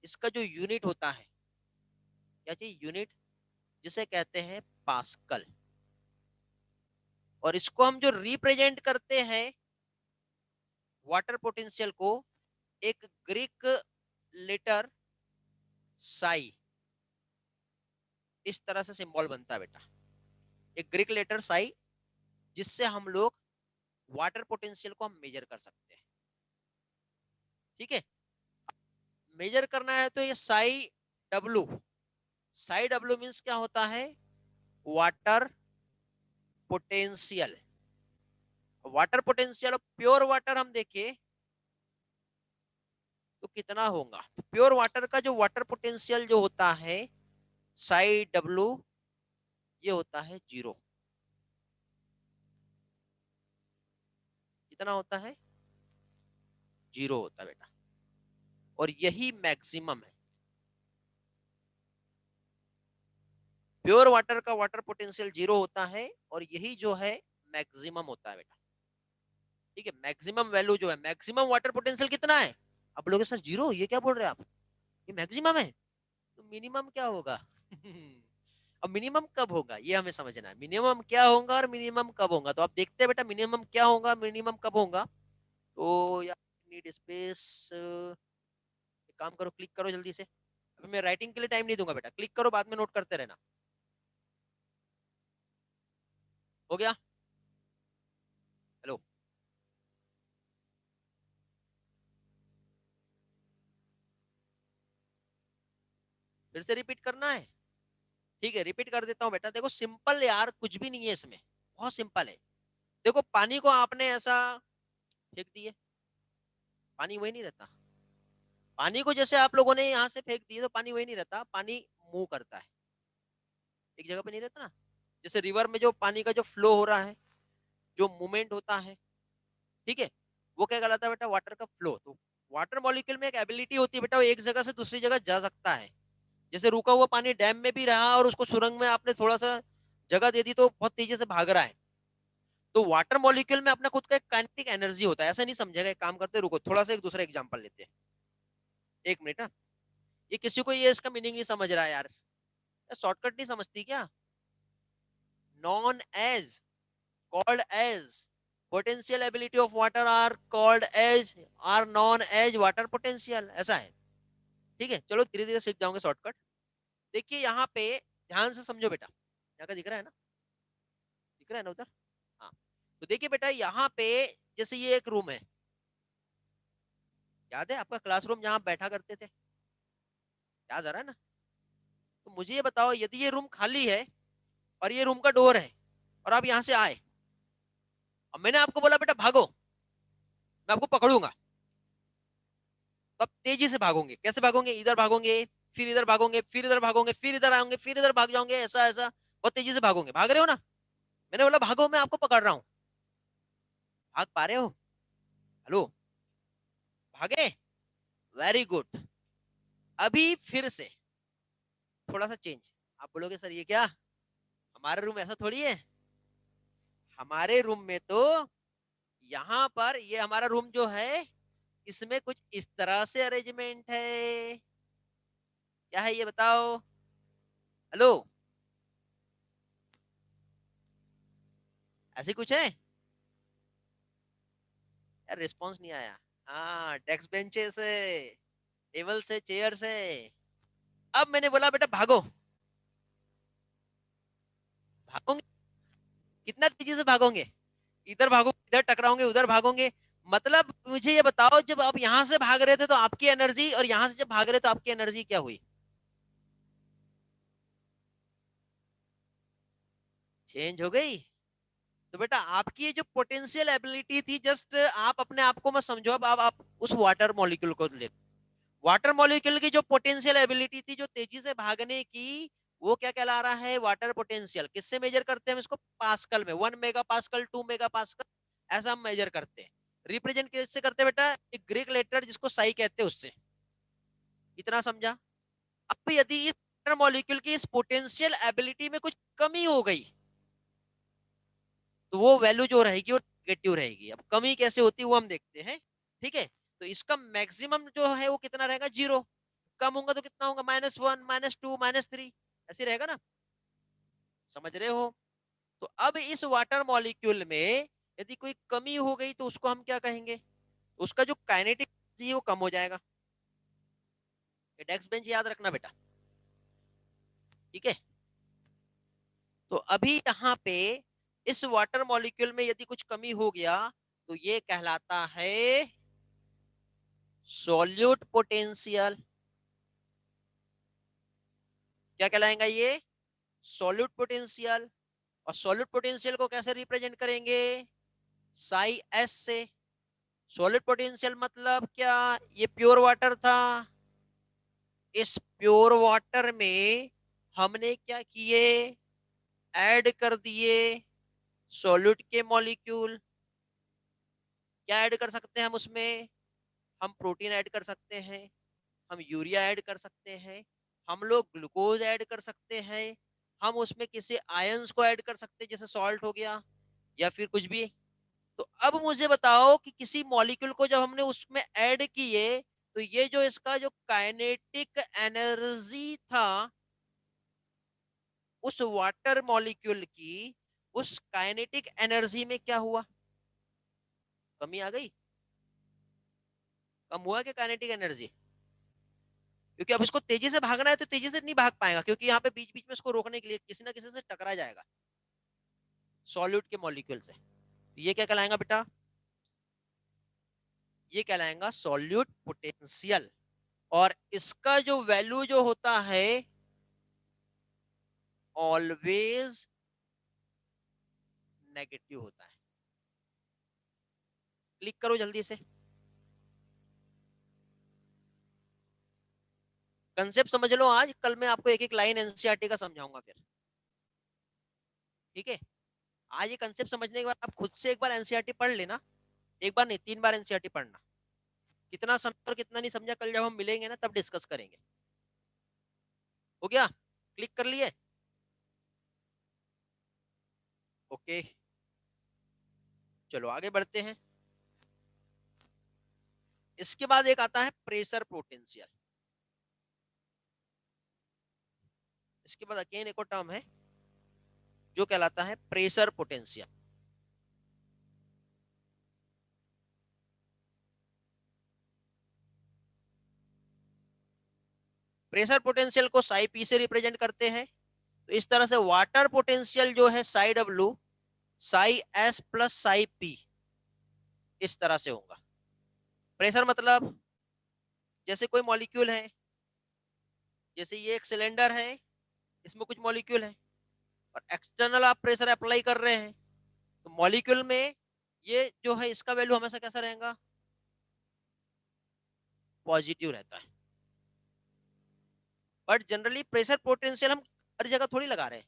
Speaker 1: इसका जो यूनिट होता है, क्या चीज, यूनिट, जिसे कहते हैं पास्कल। और इसको हम जो रिप्रेजेंट करते हैं वाटर पोटेंशियल को, एक ग्रीक लेटर साई, इस तरह से सिंबल बनता है बेटा, एक ग्रीक लेटर साई, जिससे हम लोग वाटर पोटेंशियल को हम मेजर कर सकते हैं, ठीक है। मेजर करना है तो ये Sai W, Sai W means क्या होता है, water potential. Water potential, pure water हम देखें तो कितना होगा, तो प्योर वाटर का जो वाटर पोटेंशियल जो होता है साई डब्लू, ये होता है 0। कितना होता है, 0 होता है बेटा। और यही मैक्सिमम है, प्योर वाटर का वाटर पोटेंशियल 0 होता है, और यही जो है मैक्सिमम होता है बेटा, ठीक है। मैक्सिमम वैल्यू जो है, मैक्सिमम वाटर पोटेंशियल कितना है, आप लोग सर 0, ये क्या बोल रहे हैं आप, ये मैक्सिमम है, तो मिनिमम क्या होगा। अब मिनिमम कब होगा ये हमें समझना है, मिनिमम क्या होगा और मिनिमम कब होगा। तो आप देखते हैं बेटा, मिनिमम क्या होगा, मिनिमम कब होगा। तो यार नीड स्पेस, एक काम करो, क्लिक करो जल्दी से। अभी मैं राइटिंग के लिए टाइम नहीं दूंगा बेटा, क्लिक करो, बाद में नोट करते रहना। हो गया, हेलो, फिर से रिपीट करना है, ठीक है, रिपीट कर देता हूँ बेटा। देखो सिंपल यार, कुछ भी नहीं है इसमें, बहुत सिंपल है। देखो पानी को आपने ऐसा फेंक दिए, पानी वही नहीं रहता। पानी को जैसे आप लोगों ने यहाँ से फेंक दिए तो पानी वही नहीं रहता, पानी मूव करता है, एक जगह पे नहीं रहता ना। जैसे रिवर में जो पानी का जो फ्लो हो रहा है, जो मूवमेंट होता है, ठीक है, वो क्या कहलाता है बेटा, वाटर का फ्लो। तो वाटर मॉलिक्यूल में एक एबिलिटी होती है बेटा, वो एक जगह से दूसरी जगह जा सकता है। जैसे रुका हुआ पानी डैम में भी रहा और उसको सुरंग में आपने थोड़ा सा जगह दे दी तो बहुत तेजी से भाग रहा है। तो वाटर मॉलिक्यूल में अपना खुद का एक काइनेटिक एनर्जी होता है, ऐसा नहीं समझेगा, एक काम करते, रुको थोड़ा सा एक दूसरा एग्जांपल लेते हैं, एक मिनट। ये किसी को ये इसका मीनिंग नहीं समझ रहा है यार, शॉर्टकट नहीं समझती क्या, known as, called as, potential ability of water are called as, are known as water potential, ऐसा है, ठीक है। चलो धीरे धीरे सीख जाओगे शॉर्टकट। देखिए यहाँ पे ध्यान से समझो बेटा, यहाँ का दिख रहा है ना, दिख रहा है ना उधर, हाँ। तो देखिए बेटा यहाँ पे, जैसे ये एक रूम है, याद है आपका क्लासरूम जहाँ बैठा करते थे, याद आ रहा है ना। तो मुझे ये बताओ, यदि ये रूम खाली है और ये रूम का डोर है, और आप यहाँ से आए, अब मैंने आपको बोला बेटा भागो, मैं आपको पकड़ूंगा, तो आप तेजी से भागोगे, कैसे भागोगे, इधर भागोगे, फिर इधर भागोगे, फिर इधर भागोगे, फिर इधर आओगे, फिर इधर भाग जाओगे, ऐसा ऐसा बहुत तेजी से भागोगे, भाग रहे हो ना। मैंने बोला भागो, मैं आपको पकड़ रहा हूँ, भाग पा रहे हो, हेलो, भागे, वेरी गुड। अभी फिर से थोड़ा सा चेंज, आप बोलोगे सर ये क्या, हमारा रूम ऐसा थोड़ी है, हमारे रूम में तो यहाँ पर ये हमारा रूम जो है, इसमें कुछ इस तरह से अरेंजमेंट है, क्या है ये बताओ, हेलो, ऐसे कुछ है, यार रिस्पॉन्स नहीं आया। हाँ, डेस्क बेंचे से, टेबल से, चेयर से। अब मैंने बोला बेटा भागो, भागोगे, कितना तेजी से भागोगे, इधर भागो, इधर टकराओगे, उधर भागोगे। मतलब मुझे ये बताओ, जब आप यहां से भाग रहे थे तो आपकी एनर्जी, और यहां से जब भाग रहे तो आपकी एनर्जी क्या हुई, चेंज हो गई। तो बेटा आपकी ये जो पोटेंशियल एबिलिटी थी, जस्ट आप अपने आप को मत समझो, अब आप उस वाटर मॉलिक्यूल को ले, वाटर मॉलिक्यूल की जो पोटेंशियल एबिलिटी थी, जो तेजी से भागने की, वो क्या कहला रहा है, वाटर पोटेंशियल। किससे मेजर करते हैं हम इसको, पास्कल में, 1 मेगा पास्कल, 2 मेगा पास्कल, ऐसा हम मेजर करते हैं। रिप्रेजेंट किससे करते हैं बेटा, एक ग्रीक लेटर जिसको साई कहते हैं उससे। इतना समझा। अब यदि इस वाटर मॉलिक्यूल की इस पोटेंशियल एबिलिटी में कुछ कमी हो गई, तो वो वैल्यू जो रहेगी वो नेगेटिव रहेगी। अब कमी कैसे होती है वो हम देखते हैं। ठीक है, तो इसका मैक्सिमम जो है वो कितना रहेगा, 0। कम होगा तो कितना होगा, -1, -2, -3, ऐसे रहेगा ना। समझ रहे हो। तो अब इस वाटर मॉलिक्यूल में यदि कोई कमी हो गई तो उसको हम क्या कहेंगे, उसका जो काइनेटिक एनर्जी है वो कम हो जाएगा। डेस्क बेंच याद रखना बेटा। ठीक है, तो अभी यहाँ पे इस वाटर मॉलिक्यूल में यदि कुछ कमी हो गया तो ये कहलाता है सॉल्यूट पोटेंशियल। क्या कहलाएगा ये, सॉल्यूट पोटेंशियल। और सॉल्यूट पोटेंशियल को कैसे रिप्रेजेंट करेंगे, साई एस से। सॉलिड पोटेंशियल मतलब क्या, ये प्योर वाटर था, इस प्योर वाटर में हमने क्या किए, ऐड कर दिए सॉल्यूट के मॉलिक्यूल। क्या ऐड कर सकते हैं हम उसमें, हम प्रोटीन ऐड कर सकते हैं, हम यूरिया ऐड कर सकते हैं, हम लोग ग्लूकोज ऐड कर सकते हैं, हम उसमें किसी आयंस को ऐड कर सकते हैं जैसे सॉल्ट हो गया या फिर कुछ भी। तो अब मुझे बताओ कि किसी मॉलिक्यूल को जब हमने उसमें ऐड किए, तो ये जो इसका जो काइनेटिक एनर्जी था उस वाटर मॉलिक्यूल की, उस काइनेटिक एनर्जी में क्या हुआ, कमी आ गई, कम हुआ क्या काइनेटिक एनर्जी। क्योंकि अब इसको तेजी से भागना है तो तेजी से नहीं भाग पाएगा, क्योंकि यहाँ पे बीच बीच में इसको रोकने के लिए किसी ना किसी से टकरा जाएगा सॉल्यूट के मॉलिक्यूल से। तो ये क्या कहलाएगा बेटा, ये कहलाएगा सॉल्यूट पोटेंशियल। और इसका जो वैल्यू जो होता है ऑलवेज नेगेटिव होता है। क्लिक करो जल्दी से, कंसेप्ट समझ लो। आज कल मैं आपको एक एक लाइन एनसीईआरटी का समझाऊंगा फिर। ठीक है, आज ये कंसेप्ट समझने के बाद आप खुद से एक बार एनसीईआरटी पढ़ लेना, एक बार नहीं 3 बार एनसीईआरटी पढ़ना। कितना समझा और कितना नहीं समझा कल जब हम मिलेंगे ना तब डिस्कस करेंगे। हो गया, क्लिक कर लिए, ओके। चलो आगे बढ़ते हैं। इसके बाद एक आता है प्रेशर पोटेंशियल। इसके बाद अगेन एक और टर्म है जो कहलाता है प्रेशर पोटेंशियल। प्रेशर पोटेंशियल को साई पी से रिप्रेजेंट करते हैं। तो इस तरह से वाटर पोटेंशियल जो है Sai W, Sai S plus psi P, इस तरह से होगा। प्रेशर मतलब जैसे कोई मॉलिक्यूल है, जैसे ये एक सिलेंडर है, इसमें कुछ मॉलिक्यूल है और एक्सटर्नल आप प्रेशर अप्लाई कर रहे हैं, तो मॉलिक्यूल में ये जो है इसका वैल्यू हमेशा कैसा रहेगा, पॉजिटिव रहता है। बट जनरली प्रेशर पोटेंशियल हम हर जगह थोड़ी लगा रहे हैं।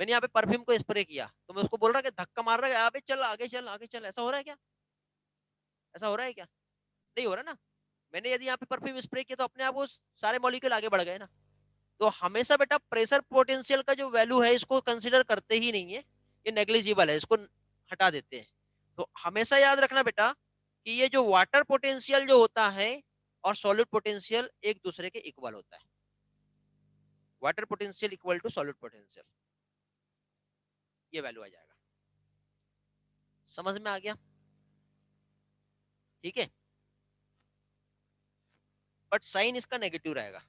Speaker 1: मैंने यहाँ पे परफ्यूम को स्प्रे किया तो मैं उसको बोल रहा कि धक्का मार रहा है, अबे चल आगे चल आगे चल, ऐसा हो रहा है क्या, ऐसा हो रहा है क्या, नहीं हो रहा ना। मैंने यदि यहाँ पे परफ्यूम स्प्रे किया तो अपने आप वो सारे मॉलिक्यूल आगे बढ़ गए ना। तो हमेशा बेटा प्रेशर पोटेंशियल का जो वैल्यू है इसको कंसिडर करते ही नहीं है, ये नेग्लिजिबल है, इसको हटा देते हैं। तो हमेशा याद रखना बेटा कि ये जो वाटर पोटेंशियल जो होता है और सॉलिड पोटेंशियल एक दूसरे के इक्वल होता है। Water potential equal to solid potential, ये वैल्यू आ जाएगा। समझ में आ गया। ठीक है, बट साइन इसका नेगेटिव रहेगा।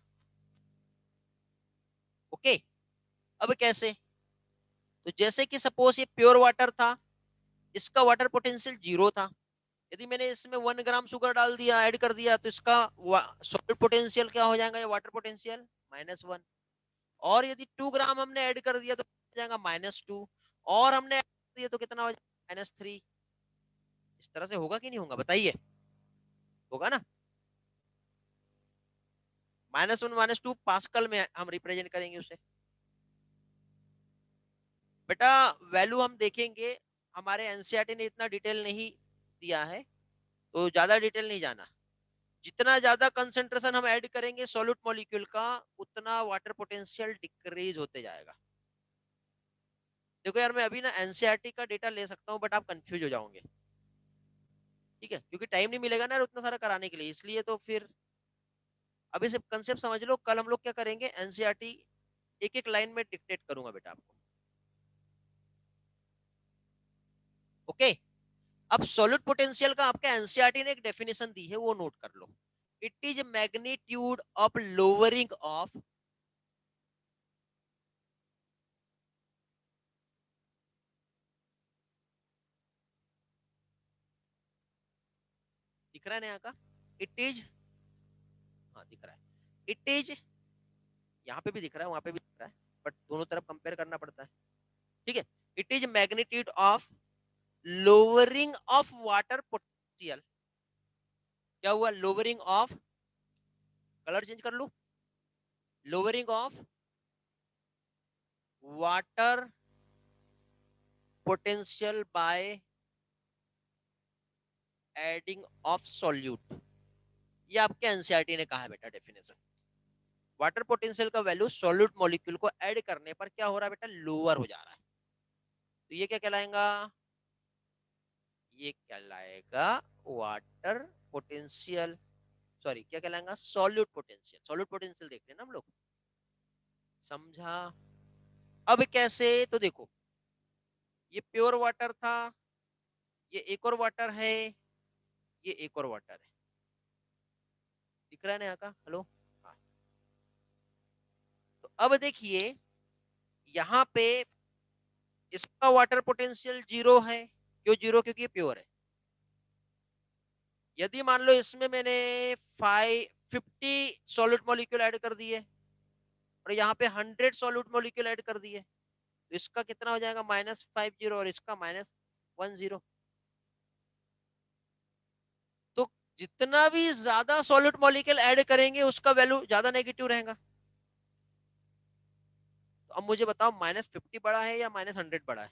Speaker 1: ओके, अब कैसे? तो जैसे कि सपोज ये प्योर वाटर था, इसका वाटर पोटेंशियल 0 था। यदि मैंने इसमें 1 ग्राम शुगर डाल दिया, ऐड कर दिया, तो इसका सॉलिड पोटेंशियल क्या हो जाएगा, ये वाटर पोटेंशियल -1। और यदि 2 ग्राम हमने ऐड कर दिया तो हो जाएगा -2, और हमने ऐड कर दिया तो कितना हो जाएगा, -3। इस तरह से होगा कि नहीं होगा, बताइए? होगा ना। -1 -2 पास्कल में हम रिप्रेजेंट करेंगे उसे। बेटा वैल्यू हम देखेंगे, हमारे एनसीईआरटी ने इतना डिटेल नहीं दिया है, तो ज्यादा डिटेल नहीं जाना। जितना ज्यादा कंसेंट्रेशन हम ऐड करेंगे सॉल्यूट मॉलिक्यूल का, उतना वाटर पोटेंशियल डिक्रीज होते जाएगा। देखो यार, मैं अभी ना एनसीईआरटी का डेटा ले सकता हूँ, बट आप कंफ्यूज हो जाओगे, ठीक है, क्योंकि टाइम नहीं मिलेगा ना उतना सारा कराने के लिए, इसलिए तो फिर अभी से कंसेप्ट समझ लो। कल हम लोग क्या करेंगे, एनसीईआरटी एक एक लाइन में डिक्टेट करूंगा बेटा आपको। ओके, अब सॉलिड पोटेंशियल का आपका एनसीईआरटी ने एक डेफिनेशन दी है, वो नोट कर लो। It is magnitude of lowering of, दिख रहा है ना यहाँ का, इट इज, हाँ दिख रहा है, इट इज, यहाँ पे भी दिख रहा है, वहां पे भी दिख रहा है, बट दोनों तरफ कंपेयर करना पड़ता है, ठीक है। It is magnitude of lowering of water potential. क्या हुआ, लोअरिंग ऑफ, कलर चेंज कर लू, lowering of water potential by adding of solute. ये आपके एनसीईआरटी ने कहा है बेटा डेफिनेशन। वाटर पोटेंशियल का वैल्यू सॉल्यूट मॉलिक्यूल को ऐड करने पर क्या हो रहा है बेटा, लोअर हो जा रहा है। तो ये क्या कहलाएगा, ये कहलाएगा वाटर पोटेंशियल, सॉरी क्या कहलाएगा, सॉल्यूट पोटेंशियल। सॉल्यूट पोटेंशियल देख रहे हैं ना हम लोग, समझा? अब कैसे, तो देखो ये प्योर वाटर था, ये एक और वाटर है, ये एक और वाटर है, दिख रहा है ना यहाँ का, हेलो? हाँ। तो अब देखिए यहाँ पे इसका वाटर पोटेंशियल 0 है, क्यों 0, क्योंकि ये प्योर है। यदि मान लो इसमें मैंने 50 सॉलिड मॉलिक्यूल ऐड कर दिए, और यहाँ पे 100 सॉलिड मॉलिक्यूल ऐड कर दिए, तो इसका कितना हो जाएगा, -50, और इसका -10। तो जितना भी ज्यादा सॉलिड मॉलिक्यूल ऐड करेंगे उसका वैल्यू ज्यादा नेगेटिव रहेगा। तो अब मुझे बताओ, -50 बड़ा है या -100 बड़ा है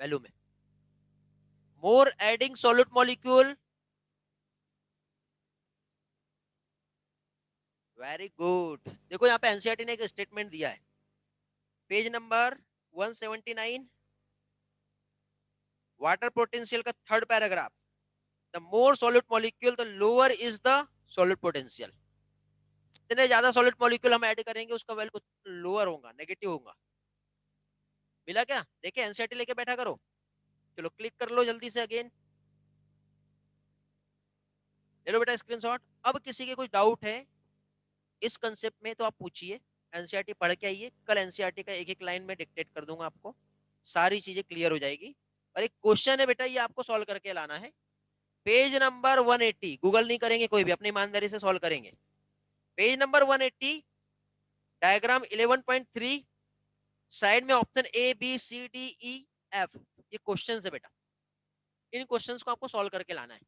Speaker 1: वैल्यू में? More adding solid molecule, very good. देखो यहाँ पे एनसीईआरटी ने एक स्टेटमेंट दिया है, पेज नंबर 179, वाटर पोटेंशियल का third paragraph. The more solid molecule the lower is the solid potential. जितने ज्यादा सॉलिड मॉलिक्यूल हम ऐड करेंगे उसका वैल्यू लोअर होगा, नेगेटिव होगा। मिला क्या? देखिए एनसीईआरटी लेके बैठा करो। चलो क्लिक कर लो जल्दी से अगेन, ले लो बेटा स्क्रीनशॉट। अब किसी के कुछ डाउट है इस कंसेप्ट में तो आप पूछिए, एनसीईआरटी पढ़ के आइए, कल एनसीईआरटी का एक एक लाइन में डिक्टेट कर दूंगा आपको, सारी चीजें क्लियर हो जाएगी। और एक क्वेश्चन है बेटा, ये आपको सॉल्व करके लाना है, पेज नंबर 180, गूगल नहीं करेंगे कोई भी, अपनी ईमानदारी से सॉल्व करेंगे। पेज नंबर 180, डायग्राम 11.3, साइड में option A B C D E F, ये क्वेश्चन है बेटा, इन क्वेश्चंस को आपको सॉल्व करके लाना है,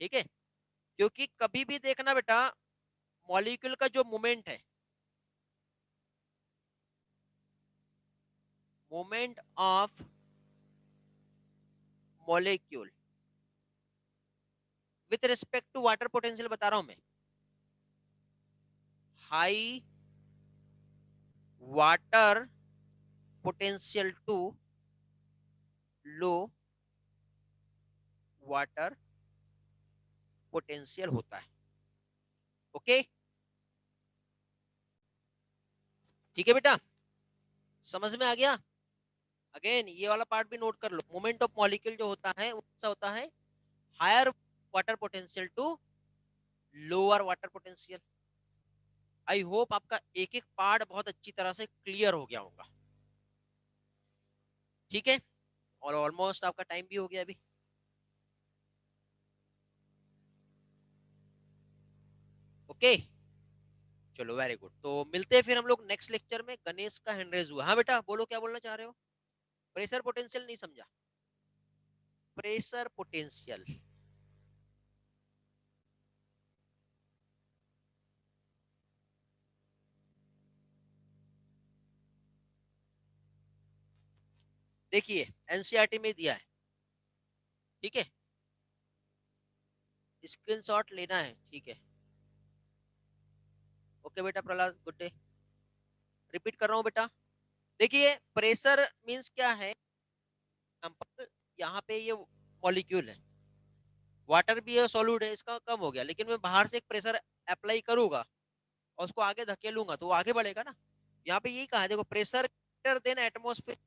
Speaker 1: ठीक है। क्योंकि कभी भी देखना बेटा, मॉलिक्यूल का जो मोमेंट है, moment of molecule with respect to water potential बता रहा हूं मैं, high water potential to low water potential होता है। ओके, ठीक है बेटा, समझ में आ गया? अगेन ये वाला पार्ट भी नोट कर लो, मोमेंट ऑफ मॉलिक्यूल जो होता है वो कैसा होता है, higher water potential to lower water potential. I hope आपका एक एक पार्ट बहुत अच्छी तरह से क्लियर हो गया होगा। ठीक है, और ऑलमोस्ट आपका टाइम भी हो गया अभी। ओके, चलो वेरी गुड। तो मिलते हैं फिर हम लोग नेक्स्ट लेक्चर में। गणेश का हैंड रेज हुआ। हाँ बेटा बोलो, क्या बोलना चाह रहे हो? प्रेशर पोटेंशियल नहीं समझा? Pressure potential. देखिए एनसीईआरटी में दिया है, ठीक है, स्क्रीनशॉट लेना है, ठीक है। ओके बेटा प्रहलाद, गुड डे। रिपीट कर रहा हूँ बेटा। देखिए प्रेशर मींस क्या है, एग्जांपल यहाँ पे ये मॉलिक्यूल है, वाटर भी है, सॉल्यूट है, इसका कम हो गया, लेकिन मैं बाहर से एक प्रेशर अप्लाई करूंगा और उसको आगे धकेलूंगा तो वो आगे बढ़ेगा ना। यहाँ पे यही कहा है, देखो pressure greater than atmosphere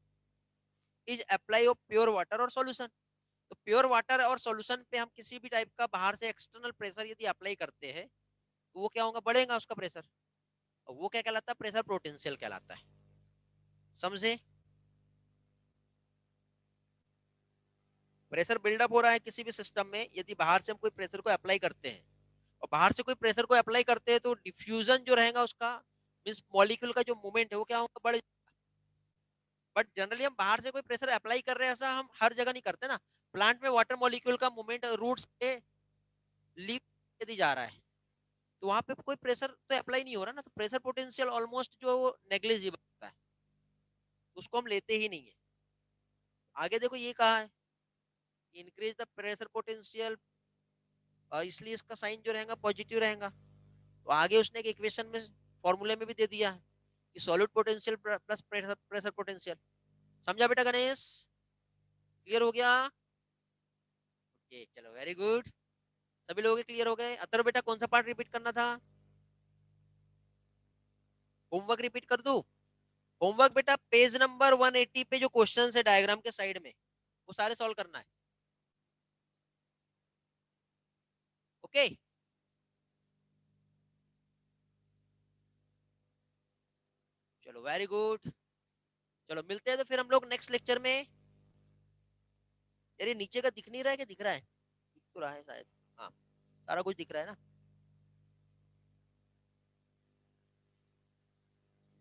Speaker 1: is apply of pure water और सॉल्यूशन। तो प्योर वाटर और सॉल्यूशन पे हम किसी भी टाइप का बाहर से एक्सटर्नल प्रेशर यदि अप्लाई करते हैं तो वो क्या होगा, बढ़ेगा उसका प्रेशर, और वो क्या कहलाता है, प्रेशर पोटेंशियल कहलाता है। समझे? प्रेशर बिल्डअप हो रहा है किसी भी सिस्टम में, यदि बाहर से हम कोई प्रेशर को अप्लाई करते हैं, और बाहर से कोई प्रेशर को अप्लाई करते हैं तो डिफ्यूजन जो रहेगा उसका, मींस मॉलिक्यूल का जो मूवमेंट है वो क्या होगा, बढ़। बट जनरली हम बाहर से कोई प्रेशर अप्लाई कर रहे हैं, ऐसा हम हर जगह नहीं करते ना। प्लांट में वाटर मॉलिक्यूल का मूवमेंट रूट्स से लीफ यदि जा रहा है तो वहां पे कोई प्रेशर तो अप्लाई नहीं हो रहा ना, तो प्रेशर पोटेंशियल ऑलमोस्ट जो नेग्लिजिबल होता है, उसको हम लेते ही नहीं है। आगे देखो ये कहा है, इंक्रीज द प्रेशर पोटेंशियल, इसलिए इसका साइन जो रहेगा पॉजिटिव रहेगा। तो आगे उसने एक इक्वेशन में, फॉर्मूले में भी दे दिया है कि solid potential plus pressure pressure potential. समझा बेटा गणेश? क्लियर हो गया? ओके चलो वेरी गुड। सभी लोगों के क्लियर हो गए? अतर बेटा कौन सा पार्ट रिपीट करना था? होमवर्क रिपीट कर दूं? होमवर्क बेटा पेज नंबर 180 पे जो क्वेश्चन है डायग्राम के साइड में, वो सारे सॉल्व करना है। ओके चलो वेरी गुड। चलो मिलते हैं तो फिर हम लोग नेक्स्ट लेक्चर में। यार ये नीचे का दिख नहीं रहा है, क्या दिख रहा है? दिख तो रहा है शायद, हाँ सारा कुछ दिख रहा है ना।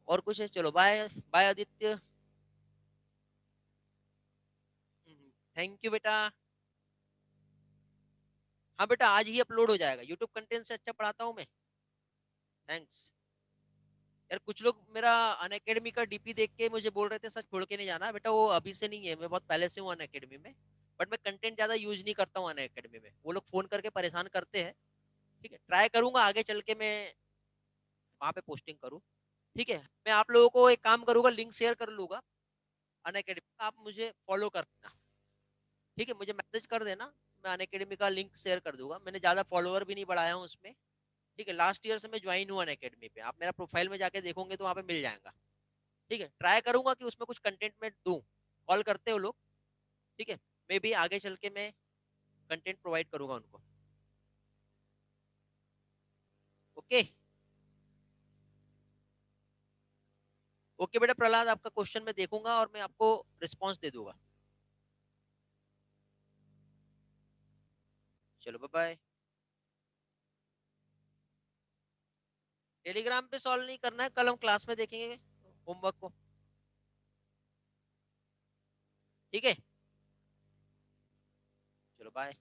Speaker 1: और कुछ है? चलो bye bye Aditya. Thank you बेटा। हाँ बेटा आज ही अपलोड हो जाएगा, यूट्यूब कंटेंट से अच्छा पढ़ाता हूँ मैं। थैंक्स। यार कुछ लोग मेरा अनअकैडमी का डीपी देख के मुझे बोल रहे थे सर छोड़ के नहीं जाना बेटा, वो अभी से नहीं है, मैं बहुत पहले से हूँ अनअकैडमी में। बट मैं कंटेंट ज्यादा यूज नहीं करता हूँ अनअकैडमी में, वो लोग फोन करके परेशान करते हैं। ठीक है, ट्राई करूंगा आगे चल के मैं वहां पे पोस्टिंग करूँ। ठीक है, मैं आप लोगों को एक काम करूंगा, लिंक शेयर कर लूंगा अनअकैडमी का, आप मुझे फॉलो करना। ठीक है, मुझे मैसेज कर देना, मैं अनअकैडमी का लिंक शेयर कर दूंगा। मैंने ज्यादा फॉलोअर भी नहीं बढ़ाया हूँ उसमें। ठीक है, लास्ट ईयर से मैं ज्वाइन हुआ अनअकैडमी पे, आप मेरा प्रोफाइल में जाके देखोगे तो वहाँ पे मिल जाएगा। ठीक है, ट्राई करूंगा कि उसमें कुछ कंटेंट में दूं। कॉल करते हो लोग, ठीक है, मे भी आगे चल के मैं कंटेंट प्रोवाइड करूंगा उनको। ओके ओके बेटा प्रहलाद, आपका क्वेश्चन मैं देखूंगा और मैं आपको रिस्पॉन्स दे दूंगा। चलो बाय बाय। टेलीग्राम पे सॉल्व नहीं करना है, कल हम क्लास में देखेंगे होमवर्क को। ठीक है, चलो बाय।